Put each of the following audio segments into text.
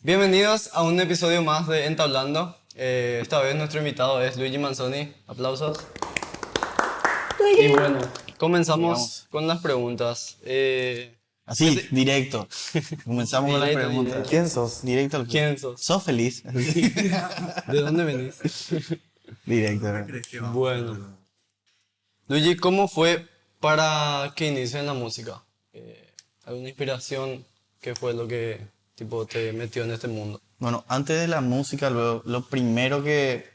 Bienvenidos a un episodio más de Entablando. Esta vez nuestro invitado es Luigi Manzoni. Aplausos. Y bueno, comenzamos con las preguntas. Así, directo. Comenzamos con las Directo, preguntas. directo. ¿Quién sos? Directo al ¿Quién sos? ¿Sos feliz? ¿De dónde venís? Directo. Bueno. Luigi, ¿cómo fue para que inicies en la música? ¿Alguna inspiración? ¿Qué fue lo que tipo, te metió en este mundo? Bueno, antes de la música, lo primero que...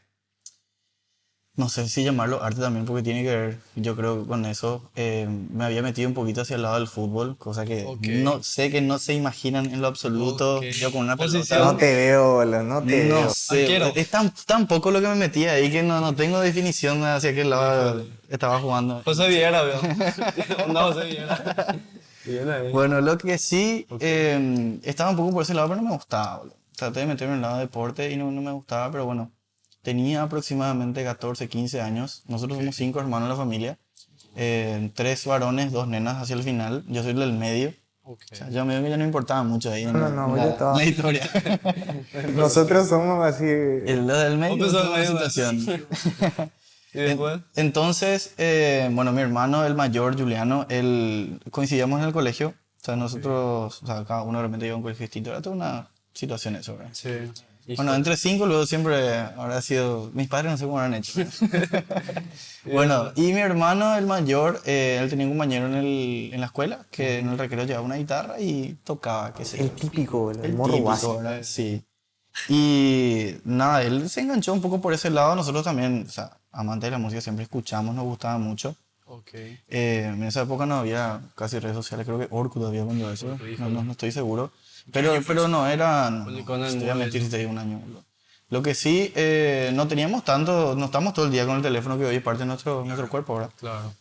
No sé si llamarlo arte también, porque tiene que ver, yo creo, con eso. Me había metido un poquito hacia el lado del fútbol, cosa que Ok. no sé que no se imaginan en lo absoluto. Ok. Yo con una Posición. pelota. No te veo, boludo, no te No veo. sé, Arquero. es tan poco lo que me metí ahí que no tengo definición hacia qué lado estaba jugando. José Viera, veo. No, José Viera. Bien ahí. Bueno, lo que sí, estaba un poco por ese lado, pero no me gustaba, boludo. Traté de meterme en el lado de deporte y no me gustaba, pero bueno, tenía aproximadamente 14, 15 años. Nosotros somos 5 hermanos en la familia, 3 varones, 2 nenas hacia el final. Yo soy el del medio. Ok. O sea, yo me que ya no importaba mucho ahí en No, la, yo estaba- en la historia. Nosotros somos así. Lo del medio Vos es pensás otra medio más. situación. ¿Y después? Entonces, bueno, mi hermano, el mayor, Juliano, coincidíamos en el colegio. O sea, nosotros, o sea, cada uno realmente iba a un colegio distinto. Era toda una situación eso, ¿verdad? Sí. Bueno, entre 5 luego siempre habrá sido... Mis padres no sé cómo lo han hecho. Bueno, y mi hermano, el mayor, él tenía un compañero en la escuela que en el recreo llevaba una guitarra y tocaba, qué sé yo. El típico, boludo, el El morro típico, básico. ¿verdad? Sí. Y nada, él se enganchó un poco por ese lado. Nosotros también, o sea, amantes de la música, siempre escuchamos, nos gustaba mucho. Ok. En esa época no había casi redes sociales, creo que Orkut había cuando eso, Orkut, no estoy seguro. Pero no eran, Publicó en el te voy a nueve, mentir eso. si te digo un año. Boludo. Lo que sí, no teníamos tanto, no estamos todo el día con el teléfono que hoy es parte de nuestro cuerpo, ¿verdad? Claro.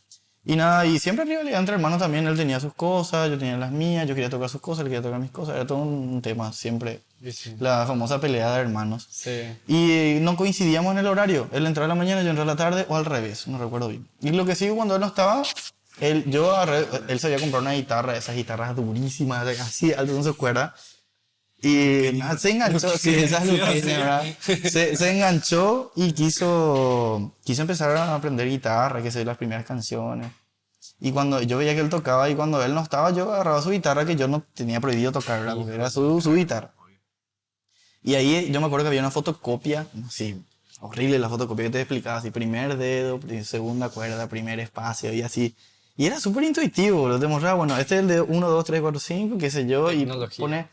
Y nada, y siempre rivalidad entre hermanos también, él tenía sus cosas, yo tenía las mías, yo quería tocar sus cosas, él quería tocar mis cosas, era todo un tema, siempre, Y sí. la famosa pelea de hermanos. Sí. Y no coincidíamos en el horario. Él entraba a la mañana, yo entraba a la tarde o al revés, no recuerdo bien. Y lo que sí, cuando él no estaba, él se había comprado una guitarra, esas guitarras durísimas, así, alto en sus cuerdas. Y nada, se enganchó, sí, esa es lo que tiene, ¿verdad? Se enganchó y quiso empezar a aprender guitarra, que sé, las primeras canciones. Y cuando yo veía que él tocaba y cuando él no estaba, yo agarraba su guitarra que yo no tenía prohibido tocar, ¿verdad? Porque era su guitarra. Y ahí yo me acuerdo que había una fotocopia, sí, horrible la fotocopia que te explicaba así, primer dedo, segunda cuerda, primer espacio y así. Y era súper intuitivo, lo te mostraba, bueno, este es el de 1, 2, 3, 4, 5, qué sé yo, y Tecnología.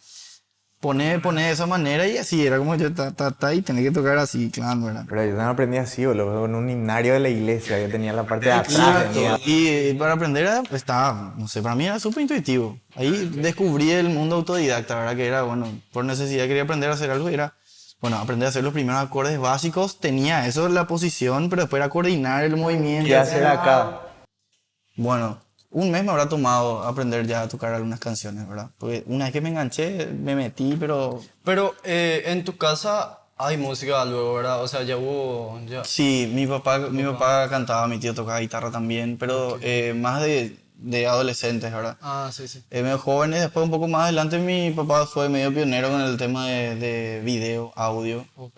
pone de esa manera y así, era como yo, y tenía que tocar así, claro, ¿verdad? Pero yo no aprendí así, boludo, con un himnario de la iglesia que tenía la parte de atrás. Exacto. tenía- Y para aprender estaba, no sé, para mí era súper intuitivo. Ahí descubrí el mundo autodidacta, ¿verdad? Que era, bueno, por necesidad quería aprender a hacer algo y era, bueno, aprender a hacer los primeros acordes básicos. Tenía eso, la posición, pero después era coordinar el movimiento. ¿Qué hacer acá? Bueno, un mes me habrá tomado aprender ya a tocar algunas canciones, ¿verdad? Porque una vez que me enganché, me metí, pero Pero en tu casa hay música luego, ¿verdad? O sea, ya hubo... Ya... sí, mi papá cantaba, mi tío tocaba guitarra también, pero más de adolescentes, ¿verdad? Ah, sí, sí. Medio jóvenes, después un poco más adelante mi papá fue medio pionero con el tema de video, audio. Ok.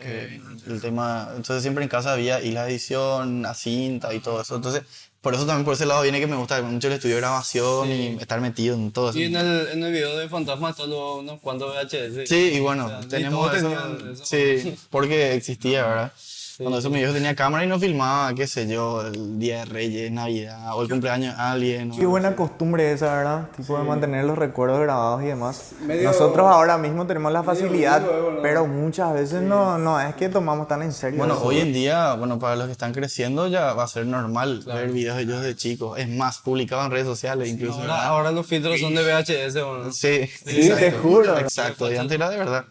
El tema, entonces siempre en casa había y la edición, la cinta y todo eso. Entonces, por eso también por ese lado viene que me gusta mucho el estudio de grabación Sí. y estar metido en todo eso. Y en el video de Fantasma solo unos cuantos VHS. Sí, y bueno, O sea, ni tenemos todos eso, tenían eso. sí, porque existía, ¿verdad? Cuando eso mi viejo tenía cámara y no filmaba, qué sé yo, el Día de Reyes, Navidad, o el cumpleaños de alguien. Qué buena costumbre esa, ¿verdad? Tipo de mantener los recuerdos grabados y demás. Medio- Nosotros ahora mismo tenemos la facilidad, luego, ¿no? pero muchas veces no es que tomamos tan en serio. Bueno, eso. hoy en día, bueno, para los que están creciendo ya va a ser normal ver videos de ellos de chicos. Es más, publicado en redes sociales incluso. Ahora, ¿verdad? ahora los filtros son de VHS, ¿no? Sí, Sí, te juro. Exacto, y antes era de verdad.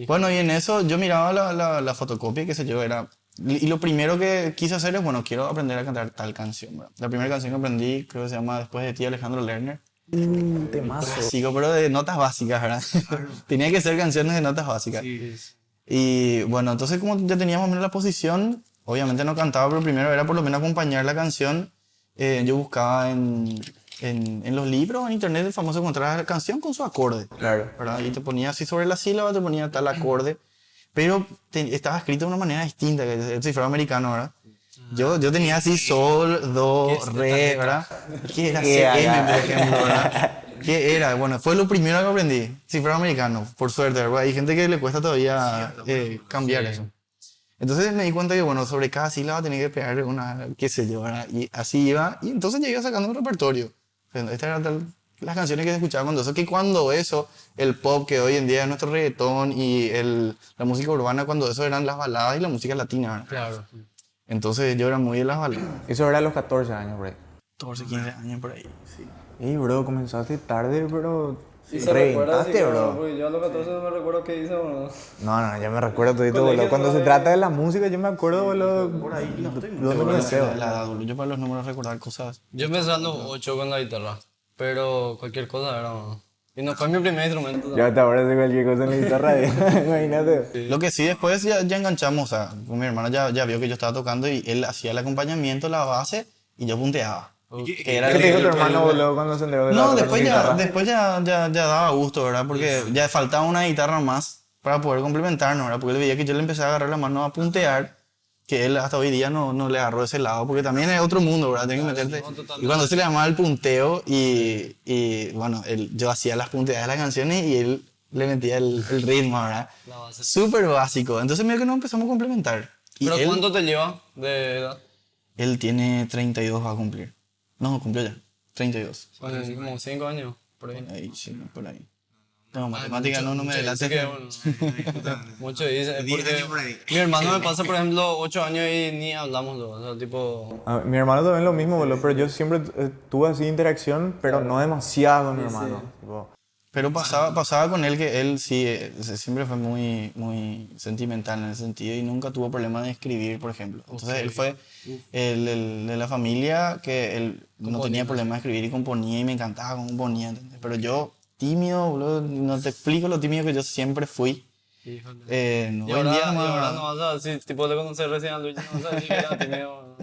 Bueno, y en eso yo miraba la fotocopia, qué sé yo, era... Y lo primero que quise hacer es, bueno, quiero aprender a cantar tal canción, ¿verdad? La primera canción que aprendí creo que se llama Después de ti, Alejandro Lerner. Temazo. Clásico, pero de notas básicas, ¿verdad? Tenía que ser canciones de notas básicas. Y bueno, entonces como ya teníamos más o menos la posición, obviamente no cantaba, pero primero era por lo menos acompañar la canción. Yo buscaba en los libros, en internet, es famoso encontrar la canción con su acorde. Claro. ¿Verdad? Y te ponía así sobre la sílaba, te ponía tal acorde, pero estaba escrito de una manera distinta, que el cifrado americano, ¿verdad? Yo tenía así sol, do, re, ¿verdad? ¿Qué era CM, por ejemplo, ¿verdad? ¿Qué era? Bueno, fue lo primero que aprendí, cifrado americano, por suerte, ¿verdad? Hay gente que le cuesta todavía cambiar eso. Entonces me di cuenta que, bueno, sobre cada sílaba tenía que pegar una, qué sé yo, ¿verdad? Y así iba, y entonces llegué sacando un repertorio. Estas eran las canciones que se escuchaban cuando eso, que cuando eso, el pop que hoy en día es nuestro reggaetón y la música urbana, cuando eso eran las baladas y la música latina, ¿verdad? Claro. Entonces yo era muy de las baladas. Eso era a los 14 años, bro. 14, 15 años por ahí, sí. Y bro, comenzaste tarde, pero Sí, se recuerda, sí, reventaste, claro, bro. porque yo a los 14 no me recuerdo qué hice, bro. No, yo me recuerdo todito, Colegio boludo. Cuando se todavía. trata de la música, yo me acuerdo, boludo. Por ahí no estoy muy ¿Dónde seguro comencé, de boludo? la edad, boludo. Yo para los números recordar cosas. Yo empecé a los 8 con la guitarra, pero cualquier cosa era... Y no fue mi primer instrumento. Yo hasta ahora sé cualquier cosa en la guitarra, imagínate. Lo que sí, después ya enganchamos, o sea, con mi hermano ya vio que yo estaba tocando y él hacía el acompañamiento, la base, y yo punteaba. Que era ¿Qué te dijo tu el- hermano, boludo, cuando se enteró de No, la después guitarra? ya daba gusto, ¿verdad? Porque ya faltaba una guitarra más para poder complementarnos, ¿verdad? Porque él veía que yo le empecé a agarrar la mano a puntear, que él hasta hoy día no le agarró ese lado, porque también es otro mundo, ¿verdad? Tienes que meterte. Y cuando se le llamaba el punteo, y bueno, yo hacía las punteadas de las canciones y él le metía el ritmo, ¿verdad? La base. Súper básico. Entonces, medio que nos empezamos a complementar. Y ¿Pero él, cuánto te lleva de edad? él tiene 32 va a cumplir. No, cumplió ya. 32. Como 5 años, por ahí. Ahí, sí, por ahí. No, matemática no me delate. Dice que, bueno, mucho dice, porque mi hermano me pasa, por ejemplo, 8 años y ni hablamos, o sea, tipo... Mi hermano también lo mismo, boludo, pero yo siempre tuve así interacción, pero no demasiado con mi hermano. Tipo, Pero pasaba con él que él sí, siempre fue muy sentimental en ese sentido y nunca tuvo problema de escribir, por ejemplo. Entonces él fue el de la familia que él no tenía problema de escribir y componía y me encantaba cómo componía, ¿entendés? Pero yo, tímido, boludo, no te explico lo tímido que yo siempre fui. Híjole. No, Y hoy en día ahora nomás- no vas a decir, tipo, le conocí recién a Luis, no vas a decir que era tímido.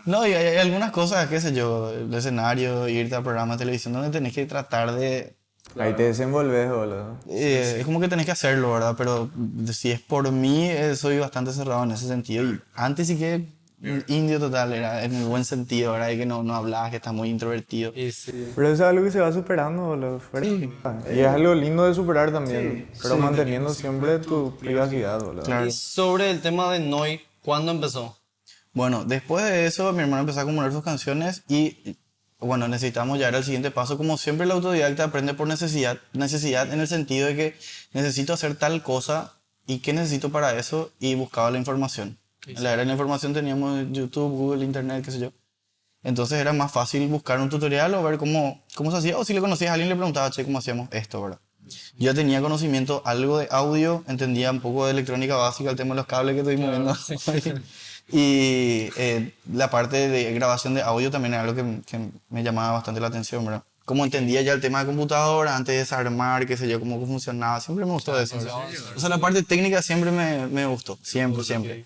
No, y hay algunas cosas, qué sé yo, el escenario, irte a programas de televisión donde tenés que tratar de... ahí te desenvolves, boludo. Es como que tenés que hacerlo, ¿verdad? Pero si es por mí, soy bastante cerrado en ese sentido. Y antes sí que indio total, era en el buen sentido, ¿verdad? Y que no hablabas, que estás muy introvertido. Y sí. Pero eso es algo que se va superando, boludo. fuera. Y es algo lindo de superar también, pero manteniendo siempre tu privacidad, boludo. Claro. Y sobre el tema de Noi, ¿cuándo empezó? Bueno, después de eso, mi hermano empezó a componer sus canciones y, bueno, necesitamos ya era el siguiente paso. Como siempre, el autodidacta aprende por necesidad. Necesidad en el sentido de que necesito hacer tal cosa y qué necesito para eso y buscaba la información. En la era de la información teníamos YouTube, Google, Internet, qué sé yo. Entonces era más fácil buscar un tutorial o ver cómo se hacía. O si le conocías a alguien, le preguntaba, che, ¿cómo hacíamos esto, verdad? Yo ya tenía conocimiento algo de audio, entendía un poco de electrónica básica, el tema de los cables que estoy moviendo. Y la parte de grabación de audio también era algo que me llamaba bastante la atención, ¿verdad? Como entendía ya el tema de computadora, antes de desarmar, qué sé yo, cómo funcionaba, siempre me gustó eso. ¿verdad? O sea, la parte técnica siempre me gustó, siempre.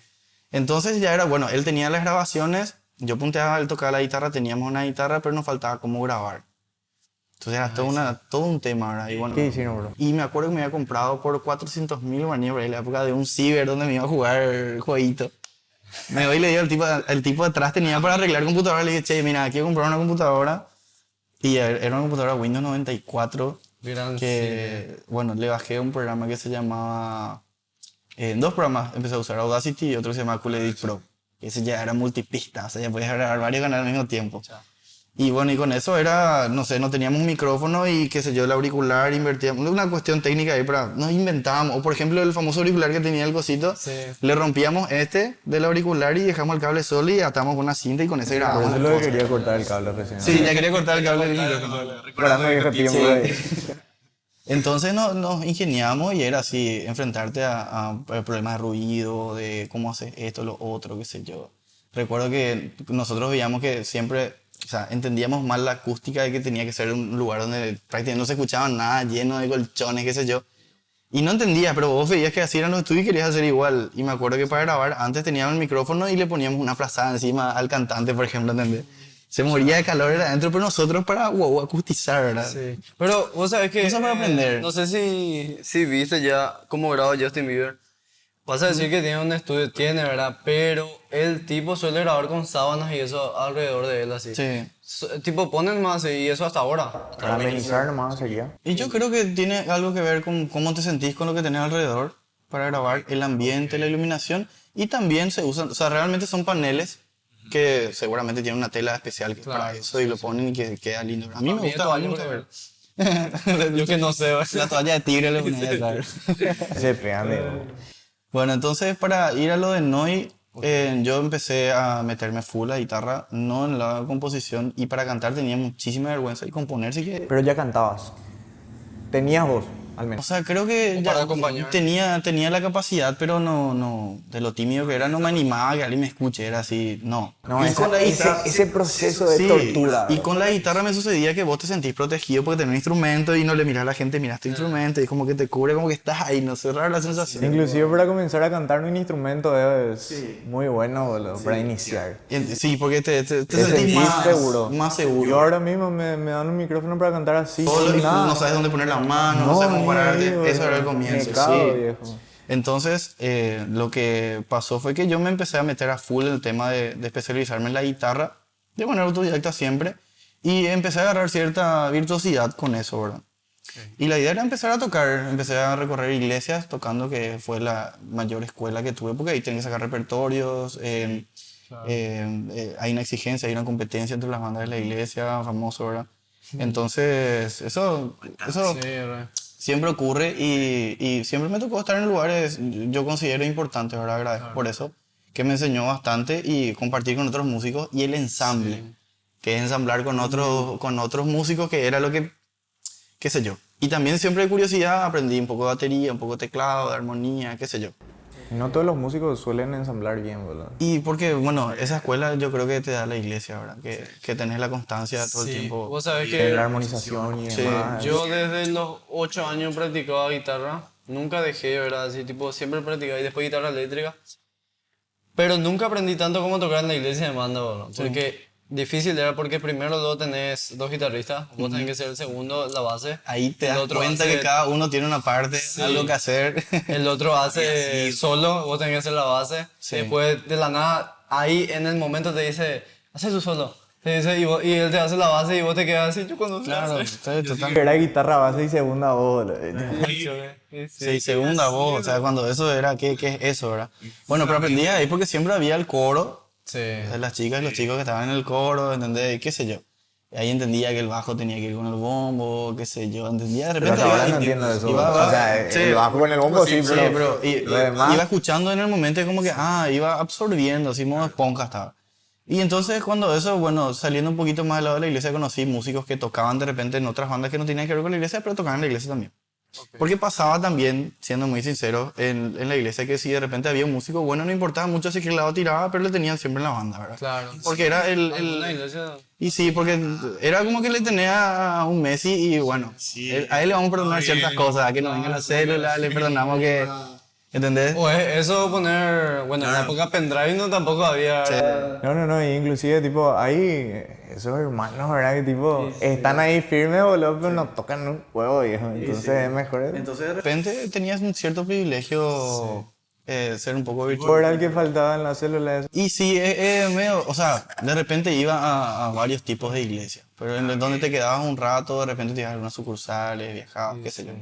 Entonces ya era, bueno, él tenía las grabaciones, yo punteaba, él tocaba la guitarra, teníamos una guitarra, pero nos faltaba cómo grabar. Entonces era todo un tema, ¿verdad? Y, bueno, ¿Qué hicieron, bro? y me acuerdo que me había comprado por 400.000 guaraníes por ahí, la época de un ciber donde me iba a jugar jueguito. Me voy y le digo al tipo de atrás tenía para arreglar computadora, le dije, che, mira, quiero comprar una computadora. Y era una computadora Windows 94 Gran que, bueno, le bajé un programa que se llamaba... dos programas empecé a usar, Audacity y otro se llama Cool Edit Pro. Ese ya era multipista, o sea, ya podías grabar varios canales al mismo tiempo. Y bueno, y con eso era, no sé, no teníamos un micrófono y qué sé yo, el auricular, invertíamos, una cuestión técnica ahí para, nos inventábamos. O por ejemplo, el famoso auricular que tenía el cosito, Sí. le rompíamos del auricular y dejamos el cable solo y atamos con una cinta y con ese Por grabamos. eso es lo que quería cortar el cable recién. Sí, ya quería cortar el cable del micrófono. Recordando viejo tiempo ahí. Entonces nos ingeniamos y era así, enfrentarte a problemas de ruido, de cómo hacer esto, lo otro, qué sé yo. Recuerdo que nosotros veíamos que siempre, o sea, entendíamos mal la acústica de que tenía que ser un lugar donde prácticamente no se escuchaba nada, lleno de colchones, qué sé yo. Y no entendía, pero vos veías que así eran los estudios y querías hacer igual. Y me acuerdo que para grabar antes teníamos el micrófono y le poníamos una frazada encima al cantante, por ejemplo, ¿entendés? Se moría de calor adentro, pero nosotros para wow, acustizar, ¿verdad? Sí. Pero vos sabés que. Cosas para aprender. No sé si viste ya cómo graba Justin Bieber. Vas a decir que tiene un estudio, tiene, ¿verdad? Pero el tipo suele grabar con sábanas y eso alrededor de él, así. Sí. Tipo, ponen más y eso hasta ahora. Para amenizar nomás sería. Y yo creo que tiene algo que ver con cómo te sentís con lo que tenés alrededor para grabar el ambiente, la iluminación. Y también se usan, o sea, realmente son paneles que seguramente tienen una tela especial que es para eso y lo ponen y que queda lindo. A mí me gusta, a mí me gusta ver. Yo que no sé, ¿verdad? La toalla de tigre le ponía claro. Se pegan de... Bueno, entonces para ir a lo de Noi, yo empecé a meterme full a guitarra, no en la composición, y para cantar tenía muchísima vergüenza y componer sí que... Pero ya cantabas. Tenías voz, al O menos. sea, creo que Para ya acompañar. tenía la capacidad, pero no, de lo tímido que era, no me animaba a que alguien me escuche, era así, no. No, Y con la guitarra- ese proceso de Sí, tortura. y con la guitarra me sucedía que vos te sentís protegido porque tenés un instrumento y no le mirás a la gente, mirás tu instrumento y como que te cubre, como que estás ahí, no sé, rara la sensación. Inclusive para comenzar a cantar un instrumento es muy bueno, boludo, para iniciar. Sí, porque te Te sentís sentís más seguro. Más seguro. Yo ahora mismo me dan un micrófono para cantar así, Solo sin y nada. no sabes dónde poner las manos, no, sabes cómo ni pararte. ahí, Eso era el boludo. comienzo. Me cago, Sí. viejo. Entonces, lo que pasó fue que yo me empecé a meter a full en el tema de especializarme en la guitarra, de manera autodidacta siempre, y empecé a agarrar cierta virtuosidad con eso, ¿verdad? Y la idea era empezar a tocar, empecé a recorrer iglesias tocando, que fue la mayor escuela que tuve, porque ahí tenía que sacar repertorios, hay una exigencia, hay una competencia entre las bandas de la iglesia, famoso, ¿verdad? Entonces, eso Sí, ¿verdad? siempre ocurre y siempre me tocó estar en lugares, yo considero importantes, ¿verdad? Agradezco por eso, que me enseñó bastante y compartir con otros músicos y el ensamble, que es ensamblar con otros músicos, que era lo que, qué sé yo. Y también siempre de curiosidad aprendí un poco de batería, un poco de teclado, de armonía, qué sé yo. No todos los músicos suelen ensamblar bien, boludo. Y porque, bueno, esa escuela yo creo que te da la iglesia, ¿verdad? Que tenés la constancia todo el Sí, tiempo. vos sabés En que la armonización y Sí, demás. yo desde los 8 años practicaba guitarra. Nunca dejé, ¿verdad? Así, tipo, siempre practicaba y después guitarra eléctrica. Pero nunca aprendí tanto como tocar en la iglesia de banda, ¿verdad? Porque difícil era porque primero luego tenés dos guitarristas, vos tenés que ser el segundo, la base. Ahí te El das otro cuenta hace- que cada uno tiene una parte, algo que hacer. El otro hace solo, vos tenés que hacer la base. Sí. Después de la nada, ahí en el momento te dice, hace tu solo. Te dice, y él te hace la base y vos te quedas así, yo cuando Claro, estoy totalmente... Era guitarra base y segunda voz, boludo. Sí, segunda voz, o sea, cuando eso era, ¿qué es eso, verdad? Bueno, pero aprendí ahí porque siempre había el coro, Sí. de las chicas y los chicos que estaban en el coro, ¿entendés? ¿Qué sé yo? Y ahí entendía que el bajo tenía que ir con el bombo, qué sé yo, entendía de Pero repente... hasta ahora iba- no entiendo eso. iba- O sea, sí, el bajo con el bombo sí, sí, pero pero lo demás... iba escuchando en el momento y como que, iba absorbiendo, así modo esponja estaba. Y entonces cuando eso, bueno, saliendo un poquito más del lado de la iglesia, conocí músicos que tocaban de repente en otras bandas que no tenían que ver con la iglesia, pero tocaban en la iglesia también. Porque pasaba también, siendo muy sincero, en la iglesia, que si de repente había un músico bueno, no importaba mucho si que lado tiraba, pero le tenían siempre en la banda, ¿verdad? Claro. Porque era Una iglesia. Y sí, porque era como que le tenía a un Messi y bueno, a él le vamos a perdonar ciertas cosas, a que no venga la célula, le perdonamos que... ¿Entendés? O eso poner, bueno, en la época pendrive no tampoco había. No, y inclusive, tipo, hay esos hermanos, ¿verdad? Que, tipo, están ahí firmes, boludo, pero no tocan un huevo, viejo. Entonces es mejor... Entonces de repente tenías un cierto privilegio ser un poco virtuoso. Por el que faltaba en la célula eso. Y sí, medio, o sea, de repente iba a varios tipos de iglesias, pero en donde te quedabas un rato, de repente te ibas a unas sucursales, viajabas, qué sé yo.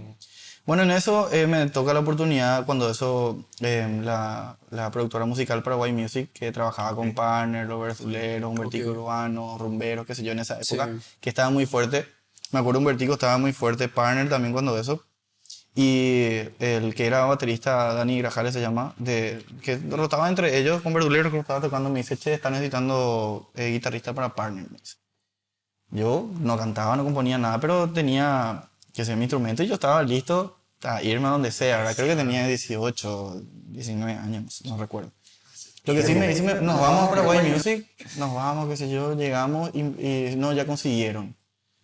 Bueno, en eso me toca la oportunidad cuando eso, la productora musical Paraguay Music, que trabajaba con Partner, Robert Zulero, Humbertico Urbano, Rumberos, qué sé yo, en esa época, que estaba muy fuerte. Me acuerdo Humbertico estaba muy fuerte, Partner también cuando eso. Y el que era baterista, Dani Grajales se llama, que rotaba entre ellos con Verdulero que estaba tocando, me dice, che, está necesitando guitarrista para Partner, me dice. Yo no cantaba, no componía nada, pero tenía que ser mi instrumento y yo estaba listo a irme a donde sea, ¿verdad? Creo que tenía 18, 19 años, no recuerdo. Lo que sí me dice, nos vamos a Paraguay Music, nos vamos, qué sé yo, llegamos y no, ya consiguieron.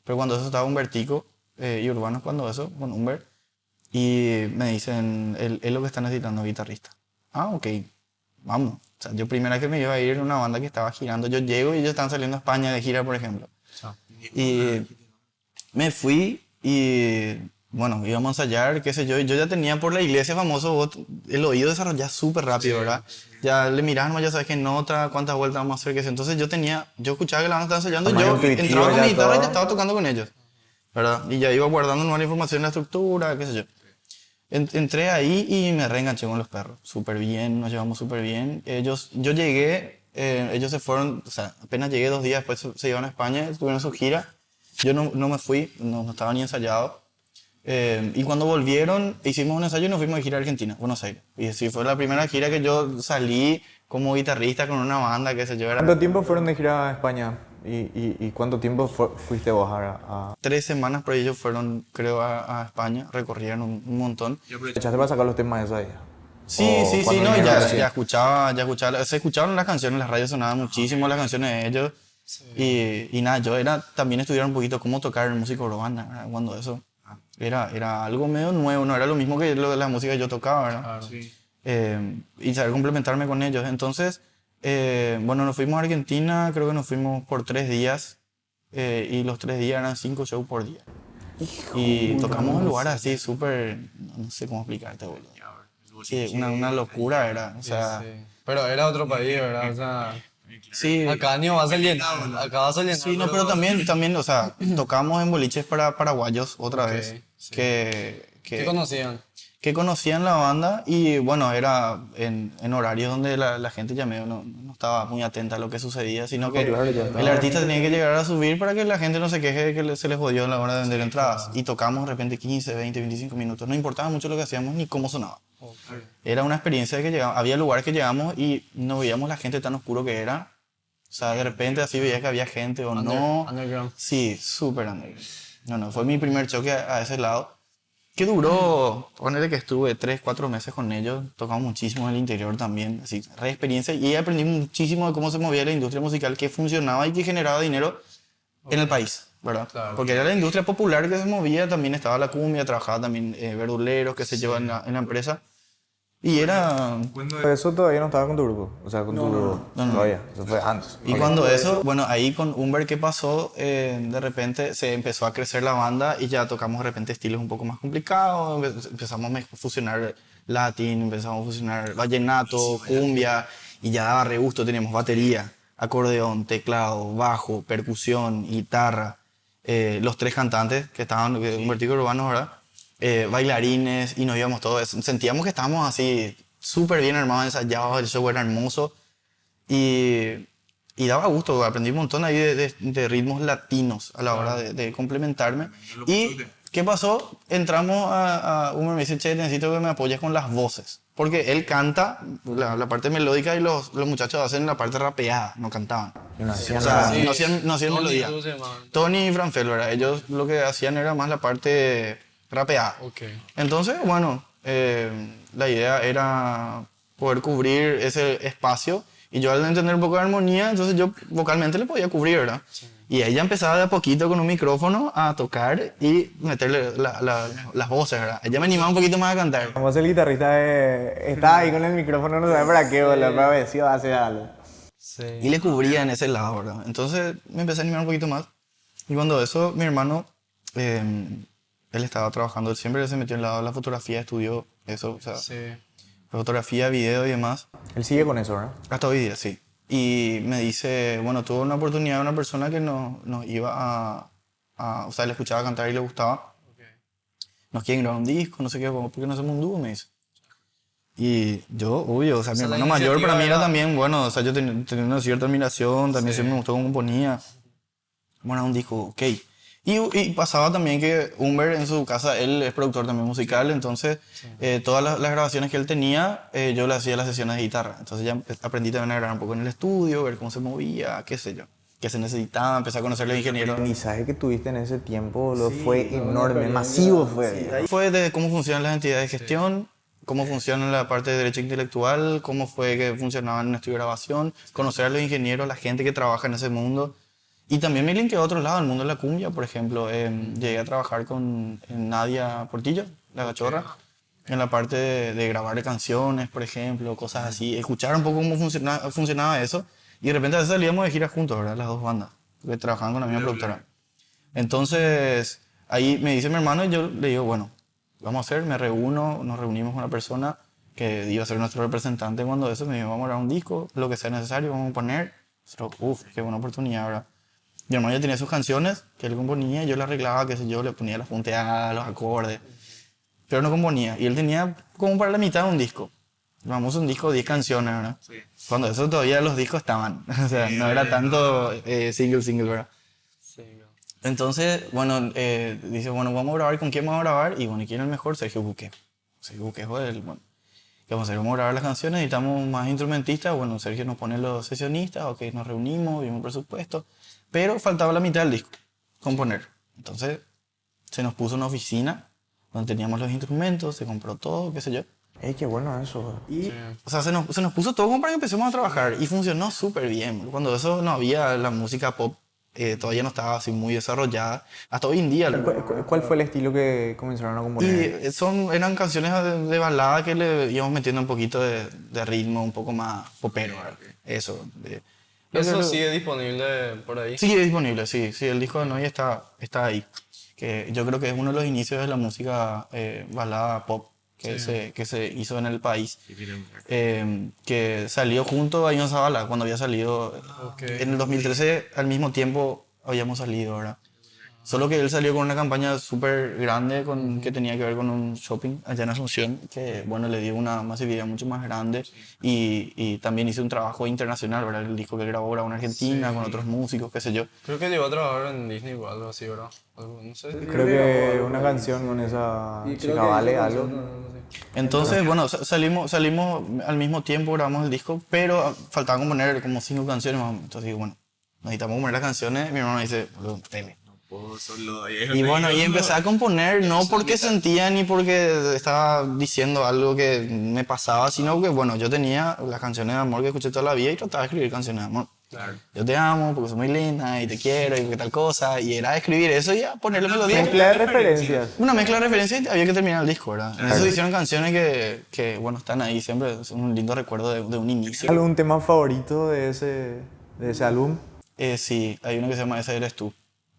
Pero cuando eso estaba Humbertico y Urbanos, cuando eso, con Humbert, y me dicen, él lo que está necesitando es guitarrista. Ok. vamos. O sea, yo primera que me iba a ir en una banda que estaba girando, yo llego y ellos están saliendo a España de gira, por ejemplo. Y me fui y, bueno, íbamos a ensayar, qué sé yo, y yo ya tenía por la iglesia famoso el oído desarrollado súper rápido, ¿verdad? Ya le miramos, ya sabes qué nota, cuántas vueltas vamos a hacer, qué sé. Entonces yo escuchaba que la banda estaba ensayando, Tamaño yo intuitivo entraba con ya mi guitarra y todo. ya estaba tocando con ellos, ¿verdad? Y ya iba guardando nueva información en la estructura, qué sé yo. Entré ahí y me reenganché con los perros, súper bien, nos llevamos súper bien. Yo llegué, ellos se fueron, o sea, apenas llegué 2 días después se iban a España, tuvieron su gira. Yo no me fui, no estaba ni ensayado. Y cuando volvieron, hicimos un ensayo y nos fuimos de gira a Argentina, Buenos Aires. Y así fue la primera gira que yo salí como guitarrista con una banda, qué sé yo. ¿Cuánto tiempo fueron de gira a España? ¿Y cuánto tiempo fuiste vos a... 3 semanas, pero ellos fueron, creo, a España, recorrieron un montón. ¿Echaste para sacar los temas de eso ahí? Sí, ¿O sí, sí, cuando no, vinieron ya recién? escuchaba, se escucharon las canciones, las radios sonaban muchísimo las canciones de ellos. Y nada, yo también estudiar un poquito cómo tocar música urbana, ¿verdad? Cuando eso era algo medio nuevo, no era lo mismo que la música que yo tocaba, ¿verdad? Y saber complementarme con ellos. Entonces, bueno, nos fuimos a Argentina, creo que nos fuimos por 3 días, y los 3 días eran 5 shows por día. Y tocamos en lugares así súper, no sé cómo explicarte, boludo. Sí, una locura era, o sea, Sí. Pero era otro país, ¿verdad? O sea, sí. acá ni vas a llenar, acá vas a llenar. Sí, no, pero también, o sea, tocamos en boliches para paraguayos otra vez, sí. que ¿Qué conocían? conocían la banda y bueno, era en horarios donde la gente ya medio no estaba muy atenta a lo que sucedía, sino que claro, ya el artista tenía que llegar a subir para que la gente no se queje de que se les jodió a la hora de vender entradas. Y tocamos de repente 15, 20, 25 minutos, no importaba mucho lo que hacíamos ni cómo sonaba. Era una experiencia que llegaba, había lugares que llegamos y no veíamos la gente tan oscuro que era. O sea, de repente así veías que había gente o no. Underground. Sí, súper underground. No, fue mi primer choque a ese lado. Que duró, ponele que estuve 3, 4 meses con ellos, tocamos muchísimo en el interior también, así, re experiencia, y aprendí muchísimo de cómo se movía la industria musical, que funcionaba y que generaba dinero en el país, ¿verdad? Claro. Porque era la industria popular que se movía, también estaba la cumbia, trabajaba también verduleros que se llevan en la empresa, y era... Eso todavía no estaba con tu grupo, o sea, con tu... Todavía, eso fue antes. Y cuando eso, bueno, ahí con Humber, ¿qué pasó? De repente se empezó a crecer la banda y ya tocamos de repente estilos un poco más complicados, empezamos a fusionar latín, empezamos a fusionar vallenato, cumbia, y ya daba re gusto, teníamos batería, acordeón, teclado, bajo, percusión, guitarra, los 3 cantantes que estaban, Humbertico Urbano, ¿verdad? Bailarines, y nos íbamos todos, sentíamos que estábamos así súper bien armados, ensayados, el show era hermoso. Y daba gusto, aprendí un montón ahí de ritmos latinos a la hora de complementarme. ¿Y qué pasó? Entramos a Humber, me dice, che, necesito que me apoyes con las voces. Porque él canta la parte melódica y los muchachos hacen la parte rapeada, no cantaban. Y no hacían O sea, nada. no hacían melodía. ¿Cómo se llamaban? Tony y Franfel, ¿verdad? Ellos lo que hacían era más la parte rapeada. Ok. Entonces, bueno, la idea era poder cubrir ese espacio y yo al entender un poco de armonía, entonces yo vocalmente le podía cubrir, ¿verdad? Y ella empezaba de a poquito con un micrófono a tocar y meterle las voces, ¿verdad? Ella me animaba un poquito más a cantar. Como el guitarrista está ahí con el micrófono, no sabe para qué, boludo, pero a ver si va a hacer algo. Sí. Y le cubría en ese lado, ¿verdad? Entonces me empecé a animar un poquito más. Y cuando eso, mi hermano, él estaba trabajando, él siempre se metió en el lado de la fotografía, estudió eso, o sea, Sí. fotografía, video y demás. Él sigue con eso, ¿verdad? Hasta hoy día, sí. Y me dice, bueno, tuvo una oportunidad de una persona que nos iba o sea, le escuchaba cantar y le gustaba. Nos quieren grabar un disco, no sé qué, ¿por qué no hacemos un dúo? Me dice. Y yo, obvio, o sea, mi sea, la hermano mayor para mí era iniciativa también, bueno, o sea, yo tenía una cierta admiración, también siempre me gustó cómo componía. Bueno, un disco, ok. Y pasaba también que Humber en su casa, él es productor también musical, entonces todas las grabaciones que él tenía, yo le hacía las sesiones de guitarra. Entonces ya aprendí también a grabar un poco en el estudio, ver cómo se movía, qué sé yo, qué se necesitaba, empecé a conocer a los ingenieros. El aprendizaje que tuviste en ese tiempo fue enorme, masivo fue. Ahí fue de cómo funcionan las entidades de gestión, cómo funciona la parte de derecho intelectual, cómo fue que funcionaba en un estudio de grabación, conocer a los ingenieros, la gente que trabaja en ese mundo. Y también me linké a otro lado, el mundo de la cumbia, por ejemplo. Llegué a trabajar con Nadia Portillo, la cachorra. en la parte de grabar canciones, por ejemplo, cosas así, escuchar un poco cómo funcionaba eso, y de repente a veces salíamos de gira juntos, ¿verdad? Las dos bandas, porque trabajaban con la misma productora. Entonces, ahí me dice mi hermano y yo le digo, bueno, vamos a hacer, me reúno, nos reunimos con una persona que iba a ser nuestro representante cuando eso, me dijo, vamos a grabar un disco, lo que sea necesario, vamos a poner. Nosotros, uf, qué buena oportunidad, ¿verdad? Mi hermano ya tenía sus canciones que él componía, yo las arreglaba, qué sé yo, le ponía las punteadas, los acordes, pero no componía. Y él tenía como para la mitad de un disco. Vamos, un disco de 10 canciones, ¿verdad? Sí. Cuando eso todavía los discos estaban, o sea, no era tanto single, ¿verdad? Sí, no. Entonces, bueno, dice, bueno, vamos a grabar, ¿con quién vamos a grabar? Y bueno, ¿quién es el mejor? Sergio Buque. Sergio Buque es el, bueno, ¿qué vamos a hacer? Vamos a grabar las canciones, necesitamos más instrumentistas, bueno, Sergio nos pone los sesionistas, ok, nos reunimos, vimos el presupuesto, pero faltaba la mitad del disco, componer. Entonces, se nos puso una oficina donde teníamos los instrumentos, se compró todo, qué sé yo. ¡Ey, qué bueno eso! Y, Sí. O sea, se nos puso todo como para que empecemos a trabajar y funcionó súper bien. Cuando eso no había, la música pop todavía no estaba así muy desarrollada. Hasta hoy en día. ¿Cuál fue el estilo que comenzaron a componer? Y eran canciones de balada que le íbamos metiendo un poquito de ritmo, un poco más popero. ¿Verdad? Eso. ¿Eso sigue disponible por ahí? Sigue disponible, sí. Sí, el disco de Noy está ahí. Que yo creo que es uno de los inicios de la música balada pop que se hizo en el país. Que salió junto a Ion Zabala cuando había salido. En el 2013, al mismo tiempo, habíamos salido, ¿verdad? Solo que él salió con una campaña súper grande que tenía que ver con un shopping allá en Asunción, que bueno, le dio una masividad mucho más grande y también hizo un trabajo internacional, ¿verdad? El disco que grabó grabó en Argentina con otros músicos, qué sé yo. Creo que llegó a trabajar en Disney o algo así, ¿verdad? No sé. Creo que una canción con esa chica Vale, algo. Entonces, bueno, salimos al mismo tiempo, grabamos el disco, pero faltaba componer como 5 canciones más. Entonces digo, bueno, necesitamos componer las canciones. Mi hermano me dice, tele. Y bueno, y empecé a componer, no porque sentía ni porque estaba diciendo algo que me pasaba, sino que, bueno, yo tenía las canciones de amor que escuché toda la vida y trataba de escribir canciones de amor. Claro. Yo te amo porque sos muy linda y te quiero y porque tal cosa. Y era escribir eso y a ponerle melodía. Mezcla de referencias. Una mezcla de referencias y había que terminar el disco, ¿verdad? En eso hicieron canciones que, bueno, están ahí siempre. Es un lindo recuerdo de un inicio. ¿Algún tema favorito de ese álbum? Sí, hay uno que se llama Esa eres tú.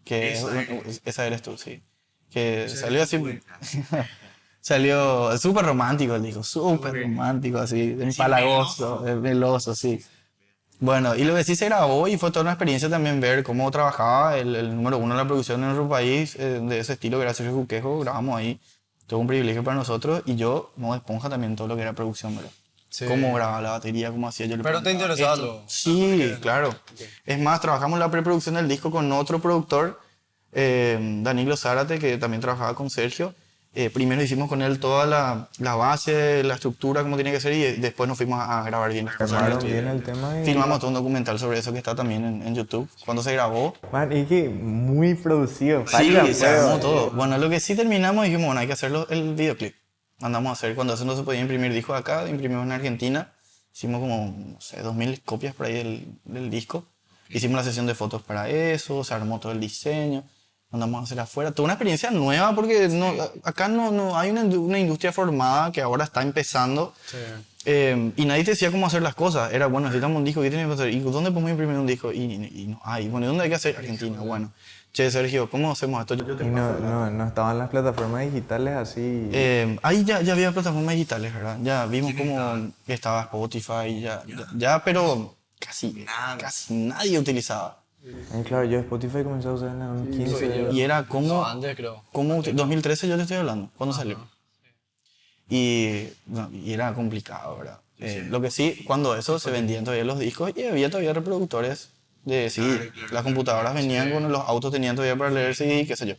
Esa eres tú, sí. Que salió así. Salió súper romántico el disco, súper romántico, así, empalagoso, meloso, sí. Bueno, y lo que sí se grabó y fue toda una experiencia también ver cómo trabajaba el número uno de la producción en nuestro país, de ese estilo, que era Sergio Juquejo, grabamos ahí. Todo un privilegio para nosotros y yo, modo esponja también, todo lo que era producción, ¿verdad? Sí. Cómo grababa la batería, cómo hacía yo. ¿Pero te interesaba algo? Sí, claro. Okay. Es más, trabajamos la preproducción del disco con otro productor, Danilo Zárate, que también trabajaba con Sergio. Primero hicimos con él toda la base, la estructura, como tiene que ser, y después nos fuimos a grabar bien las cosas. Bien el tema y... Filmamos todo un documental sobre eso que está también en YouTube, cuando se grabó. Man, y que muy producido. Sí, se armó todo. Bueno, lo que sí terminamos, dijimos, bueno, hay que hacerlo el videoclip. Mandamos a hacer, cuando eso no se podía imprimir discos acá, imprimimos en Argentina. Hicimos como, no sé, 2000 copias por ahí del disco. Hicimos la sesión de fotos para eso, se armó todo el diseño. Mandamos a hacer afuera. Toda una experiencia nueva porque acá no hay una industria formada que ahora está empezando. Sí. Y nadie te decía cómo hacer las cosas. Era, bueno, necesitamos un disco, ¿qué tenemos que hacer? ¿Y dónde podemos imprimir un disco? Y no hay. Bueno, ¿y dónde hay que hacer? Argentina. Bueno, che, Sergio, ¿cómo hacemos esto? Y no estaban las plataformas digitales así. Ahí ya había plataformas digitales, ¿verdad? Ya vimos cómo estaba Spotify, ya, pero casi nadie utilizaba. Claro, yo Spotify comencé a usar en el 2015. Y era como... No, antes creo. 2013 yo te estoy hablando, cuando salió. Y era complicado, ¿verdad? Lo que sí, cuando eso se vendían todavía los discos y había todavía reproductores de CD. Las computadoras venían con los autos, tenían todavía para leer CD, qué sé yo.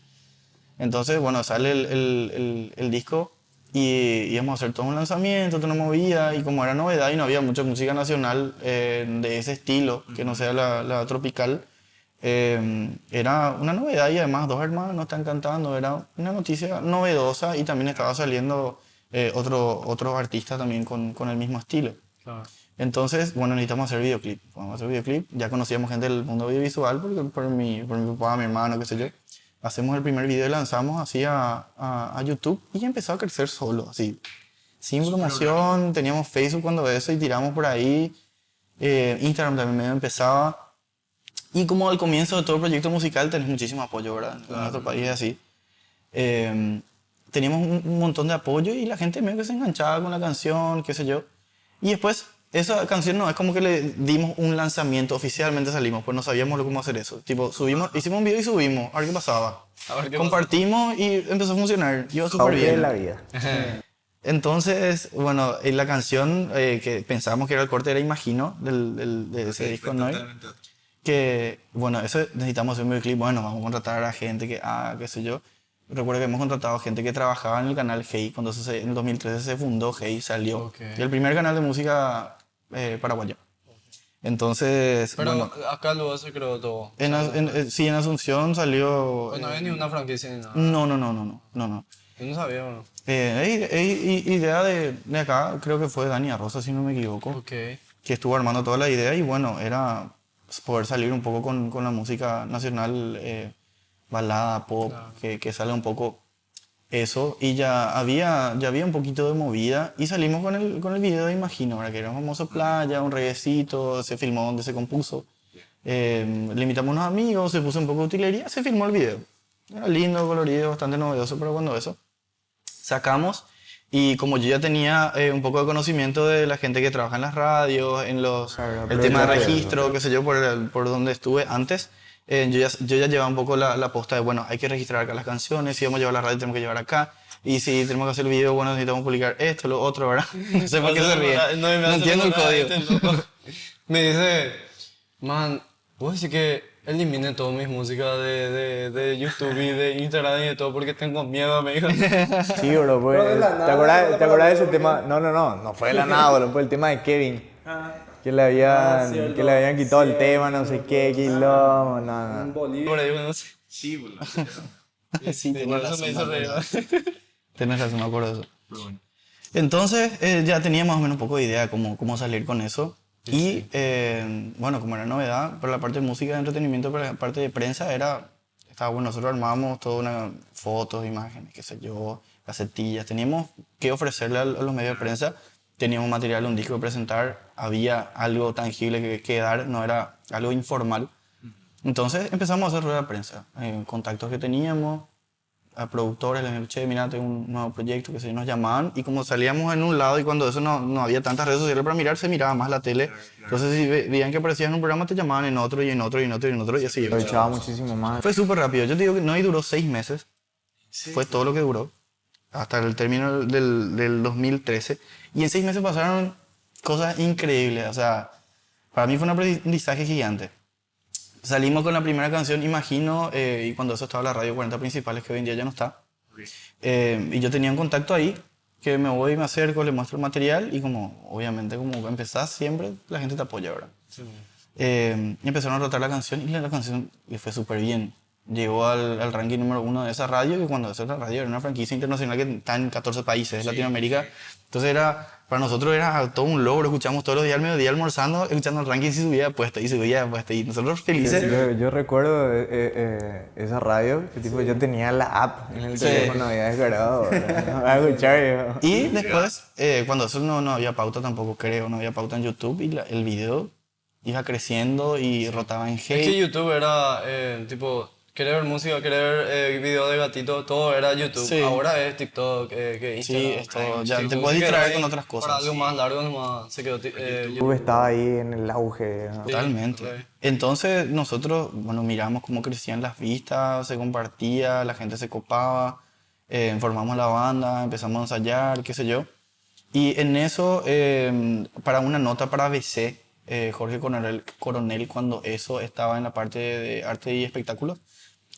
Entonces, bueno, sale el disco y íbamos a hacer todo un lanzamiento, toda una movida, y como era novedad y no había mucha música nacional de ese estilo, que no sea la tropical, era una novedad y además 2 hermanos están cantando, era una noticia novedosa y también estaba saliendo otros artistas también con el mismo estilo. Claro. Entonces, bueno, necesitamos hacer videoclip. Vamos a hacer videoclip. Ya conocíamos gente del mundo audiovisual por mi papá, mi hermano, qué sé yo. Hacemos el primer video y lanzamos así a YouTube y empezó a crecer solo, así. sin promoción, teníamos Facebook cuando eso y tiramos por ahí. Instagram también medio empezaba. Y como al comienzo de todo el proyecto musical tenés muchísimo apoyo, ¿verdad? En nuestro país es así. Teníamos un montón de apoyo y la gente medio que se enganchaba con la canción, qué sé yo. Y después, esa canción no es como que le dimos un lanzamiento, oficialmente salimos, pues no sabíamos cómo hacer eso. Tipo, hicimos un video y subimos, a ver qué pasaba. A ver qué Compartimos y empezó a funcionar, iba súper Auge de bien. la vida. Entonces, bueno, la canción que pensábamos que era el corte era Imagino, de ese disco, ¿no? Que, bueno, eso necesitamos hacer un videoclip, bueno, vamos a contratar a gente que haga, qué sé yo. Recuerdo que hemos contratado gente que trabajaba en el canal Hey, cuando en el 2013 se fundó Hey, salió. Ok. Y el primer canal de música paraguayo. Entonces, Pero bueno, acá luego se creó todo. sí, en Asunción salió... Pues no había ni una franquicia ni nada. No. Yo no sabía, ¿no? Idea de acá, creo que fue Dani Arroza, si no me equivoco, Ok. que estuvo armando toda la idea y bueno, era poder salir un poco con la música nacional, balada, pop, Claro. que salga un poco eso. Y ya había un poquito de movida y salimos con el video de Imagino, ¿verdad? Que era un famoso playa, un reguecito, se filmó donde se compuso. Le invitamos a unos amigos, se puso un poco de utilería, se filmó el video. Era lindo, colorido, bastante novedoso, pero cuando eso sacamos y como yo ya tenía un poco de conocimiento de la gente que trabaja en las radios, el tema de registro, qué sé yo, por donde estuve antes, yo ya llevaba un poco la posta de, bueno, hay que registrar acá las canciones, si vamos a llevar la radio tenemos que llevar acá, y si tenemos que hacer el video, bueno, necesitamos publicar esto, lo otro, ¿verdad? No sé por qué se ríe. No, me No hace entiendo el acordar, código. este loco me dice, man, vos decís que elimine todas mis músicas de YouTube y de Instagram y de todo porque tengo miedo, me dijo. Sí, bro, pues, Pero de la ¿te nada, acuerdas, ¿te acuerdas de ese porque- tema? No fue de la nada, bro, fue el tema de Kevin. Que le habían, cierto, que le habían quitado el cierto. tema, no sé qué, quilombo, Un no. bolillo. Por ahí, no sé. Sí, boludo. Sí, Por tenés eso razón, me hizo reír. tenés razón, me acuerdo de eso. Pero bueno. Entonces ya tenía más o menos un poco de idea cómo salir con eso. Y bueno, como era novedad, para la parte de música de entretenimiento, para la parte de prensa estaba bueno, nosotros armábamos toda una fotos, imágenes, qué sé yo, casetillas, teníamos que ofrecerle a los medios de prensa, teníamos material, un disco que presentar, había algo tangible que dar, no era algo informal. Entonces empezamos a hacer rueda de prensa, contactos que teníamos, a productores, les dije, che, mira, tengo un nuevo proyecto, que se nos llamaban, y como salíamos en un lado y cuando eso no había tantas redes sociales para mirar, se miraba más la tele. Entonces si veían que aparecías en un programa, te llamaban en otro y en otro y en otro y en otro y así. Lo echaba muchísimo más. Fue súper rápido, yo te digo que no y duró 6 meses, fue todo lo que duró, hasta el término del 2013, y en 6 meses pasaron cosas increíbles, o sea, para mí fue un aprendizaje gigante. Salimos con la primera canción, Imagino, y cuando eso estaba en la radio 40 principales, que hoy en día ya no está. Y yo tenía un contacto ahí, que me voy, me acerco, le muestro el material, y como, obviamente, como empezás siempre, la gente te apoya, ¿verdad? Y empezaron a rotar la canción, y la canción le fue súper bien. Llegó al ranking número 1 de esa radio, y cuando esa radio era una franquicia internacional que está en 14 países de Latinoamérica. Entonces para nosotros era todo un logro, escuchamos todos los días al mediodía almorzando, escuchando el ranking y subía de puesto, y subía de puesto, y nosotros felices. Yo recuerdo esa radio, que tipo yo tenía la app en el teléfono, había descargado, ¿verdad? A escuchar. Y después, cuando eso no había pauta tampoco, creo, no había pauta en YouTube, y el video iba creciendo y rotaba en Es que Hey. YouTube era, tipo, querer ver música, querer ver video de gatito, todo era YouTube. Sí. Ahora es TikTok, que Instagram. Sí, esto, ya te YouTube puedes se quedó distraer ahí con otras cosas. Para algo más largo nomás se quedó YouTube estaba ahí en el auge. ¿no? Totalmente. Sí. Entonces nosotros, bueno, miramos cómo crecían las vistas, se compartía, la gente se copaba, formamos la banda, empezamos a ensayar, qué sé yo. Y en eso, para una nota para ABC, Jorge Coronel, cuando eso estaba en la parte de arte y espectáculos,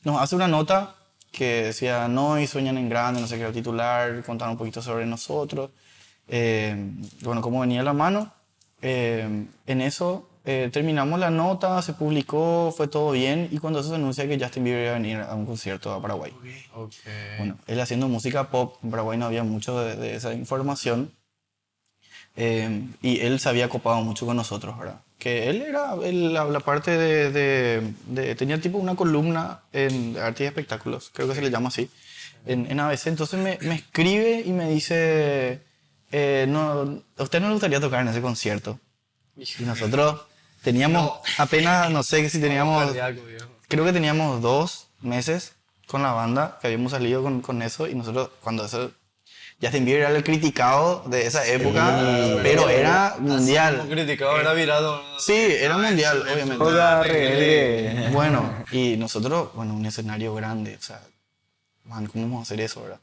nos hace una nota que decía, no, y sueñan en grande, no sé qué era el titular, contar un poquito sobre nosotros. Bueno, cómo venía la mano. En eso terminamos la nota, se publicó, fue todo bien, y cuando eso se anuncia que Justin Bieber iba a venir a un concierto a Paraguay. Ok. Bueno, él haciendo música pop, en Paraguay no había mucho de esa información, y él se había copado mucho con nosotros, ¿verdad? Que él era la parte tenía tipo una columna en arte y espectáculos, creo que se le llama así, en ABC. Entonces me escribe y me dice, no, a usted no le gustaría tocar en ese concierto. Y nosotros teníamos apenas, no sé si teníamos, Cardíaco, viejo. creo que teníamos 2 meses con la banda, que habíamos salido con eso, y nosotros cuando eso, Justin Bieber era el criticado de esa época, pero era Como mundial. criticado, era viral. Sí, era mundial, obviamente. Joda, re. Bueno, y nosotros, bueno, un escenario grande, o sea, man, ¿cómo vamos a hacer eso, verdad?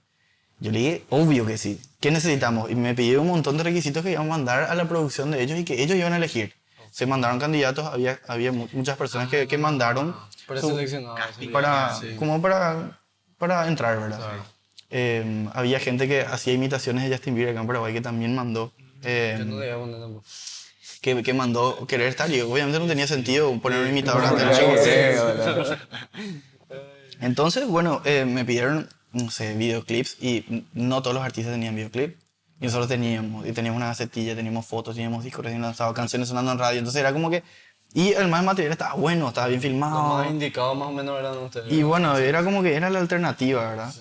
Yo le dije, obvio que sí. ¿Qué necesitamos? Y me pidió un montón de requisitos que iban a mandar a la producción de ellos y que ellos iban a elegir. Se mandaron candidatos, había muchas personas que mandaron Preseleccionado. sí. para, Sí. como para entrar, ¿verdad? Había gente que hacía imitaciones de Justin Bieber acá en Paraguay que también mandó. Yo no le iba a poner tampoco. Que mandó querer estar y obviamente no tenía sentido poner un imitador ante el Nada show. que ver, boludo. Entonces, bueno, me pidieron, no sé, videoclips y no todos los artistas tenían videoclip. Y nosotros teníamos una gacetilla, teníamos fotos, teníamos discos recién lanzados, canciones sonando en radio. Entonces era como que... Y el más material estaba bueno, estaba bien Los filmado. más indicados más o menos eran ustedes. Y bueno, era como que era la alternativa, ¿verdad?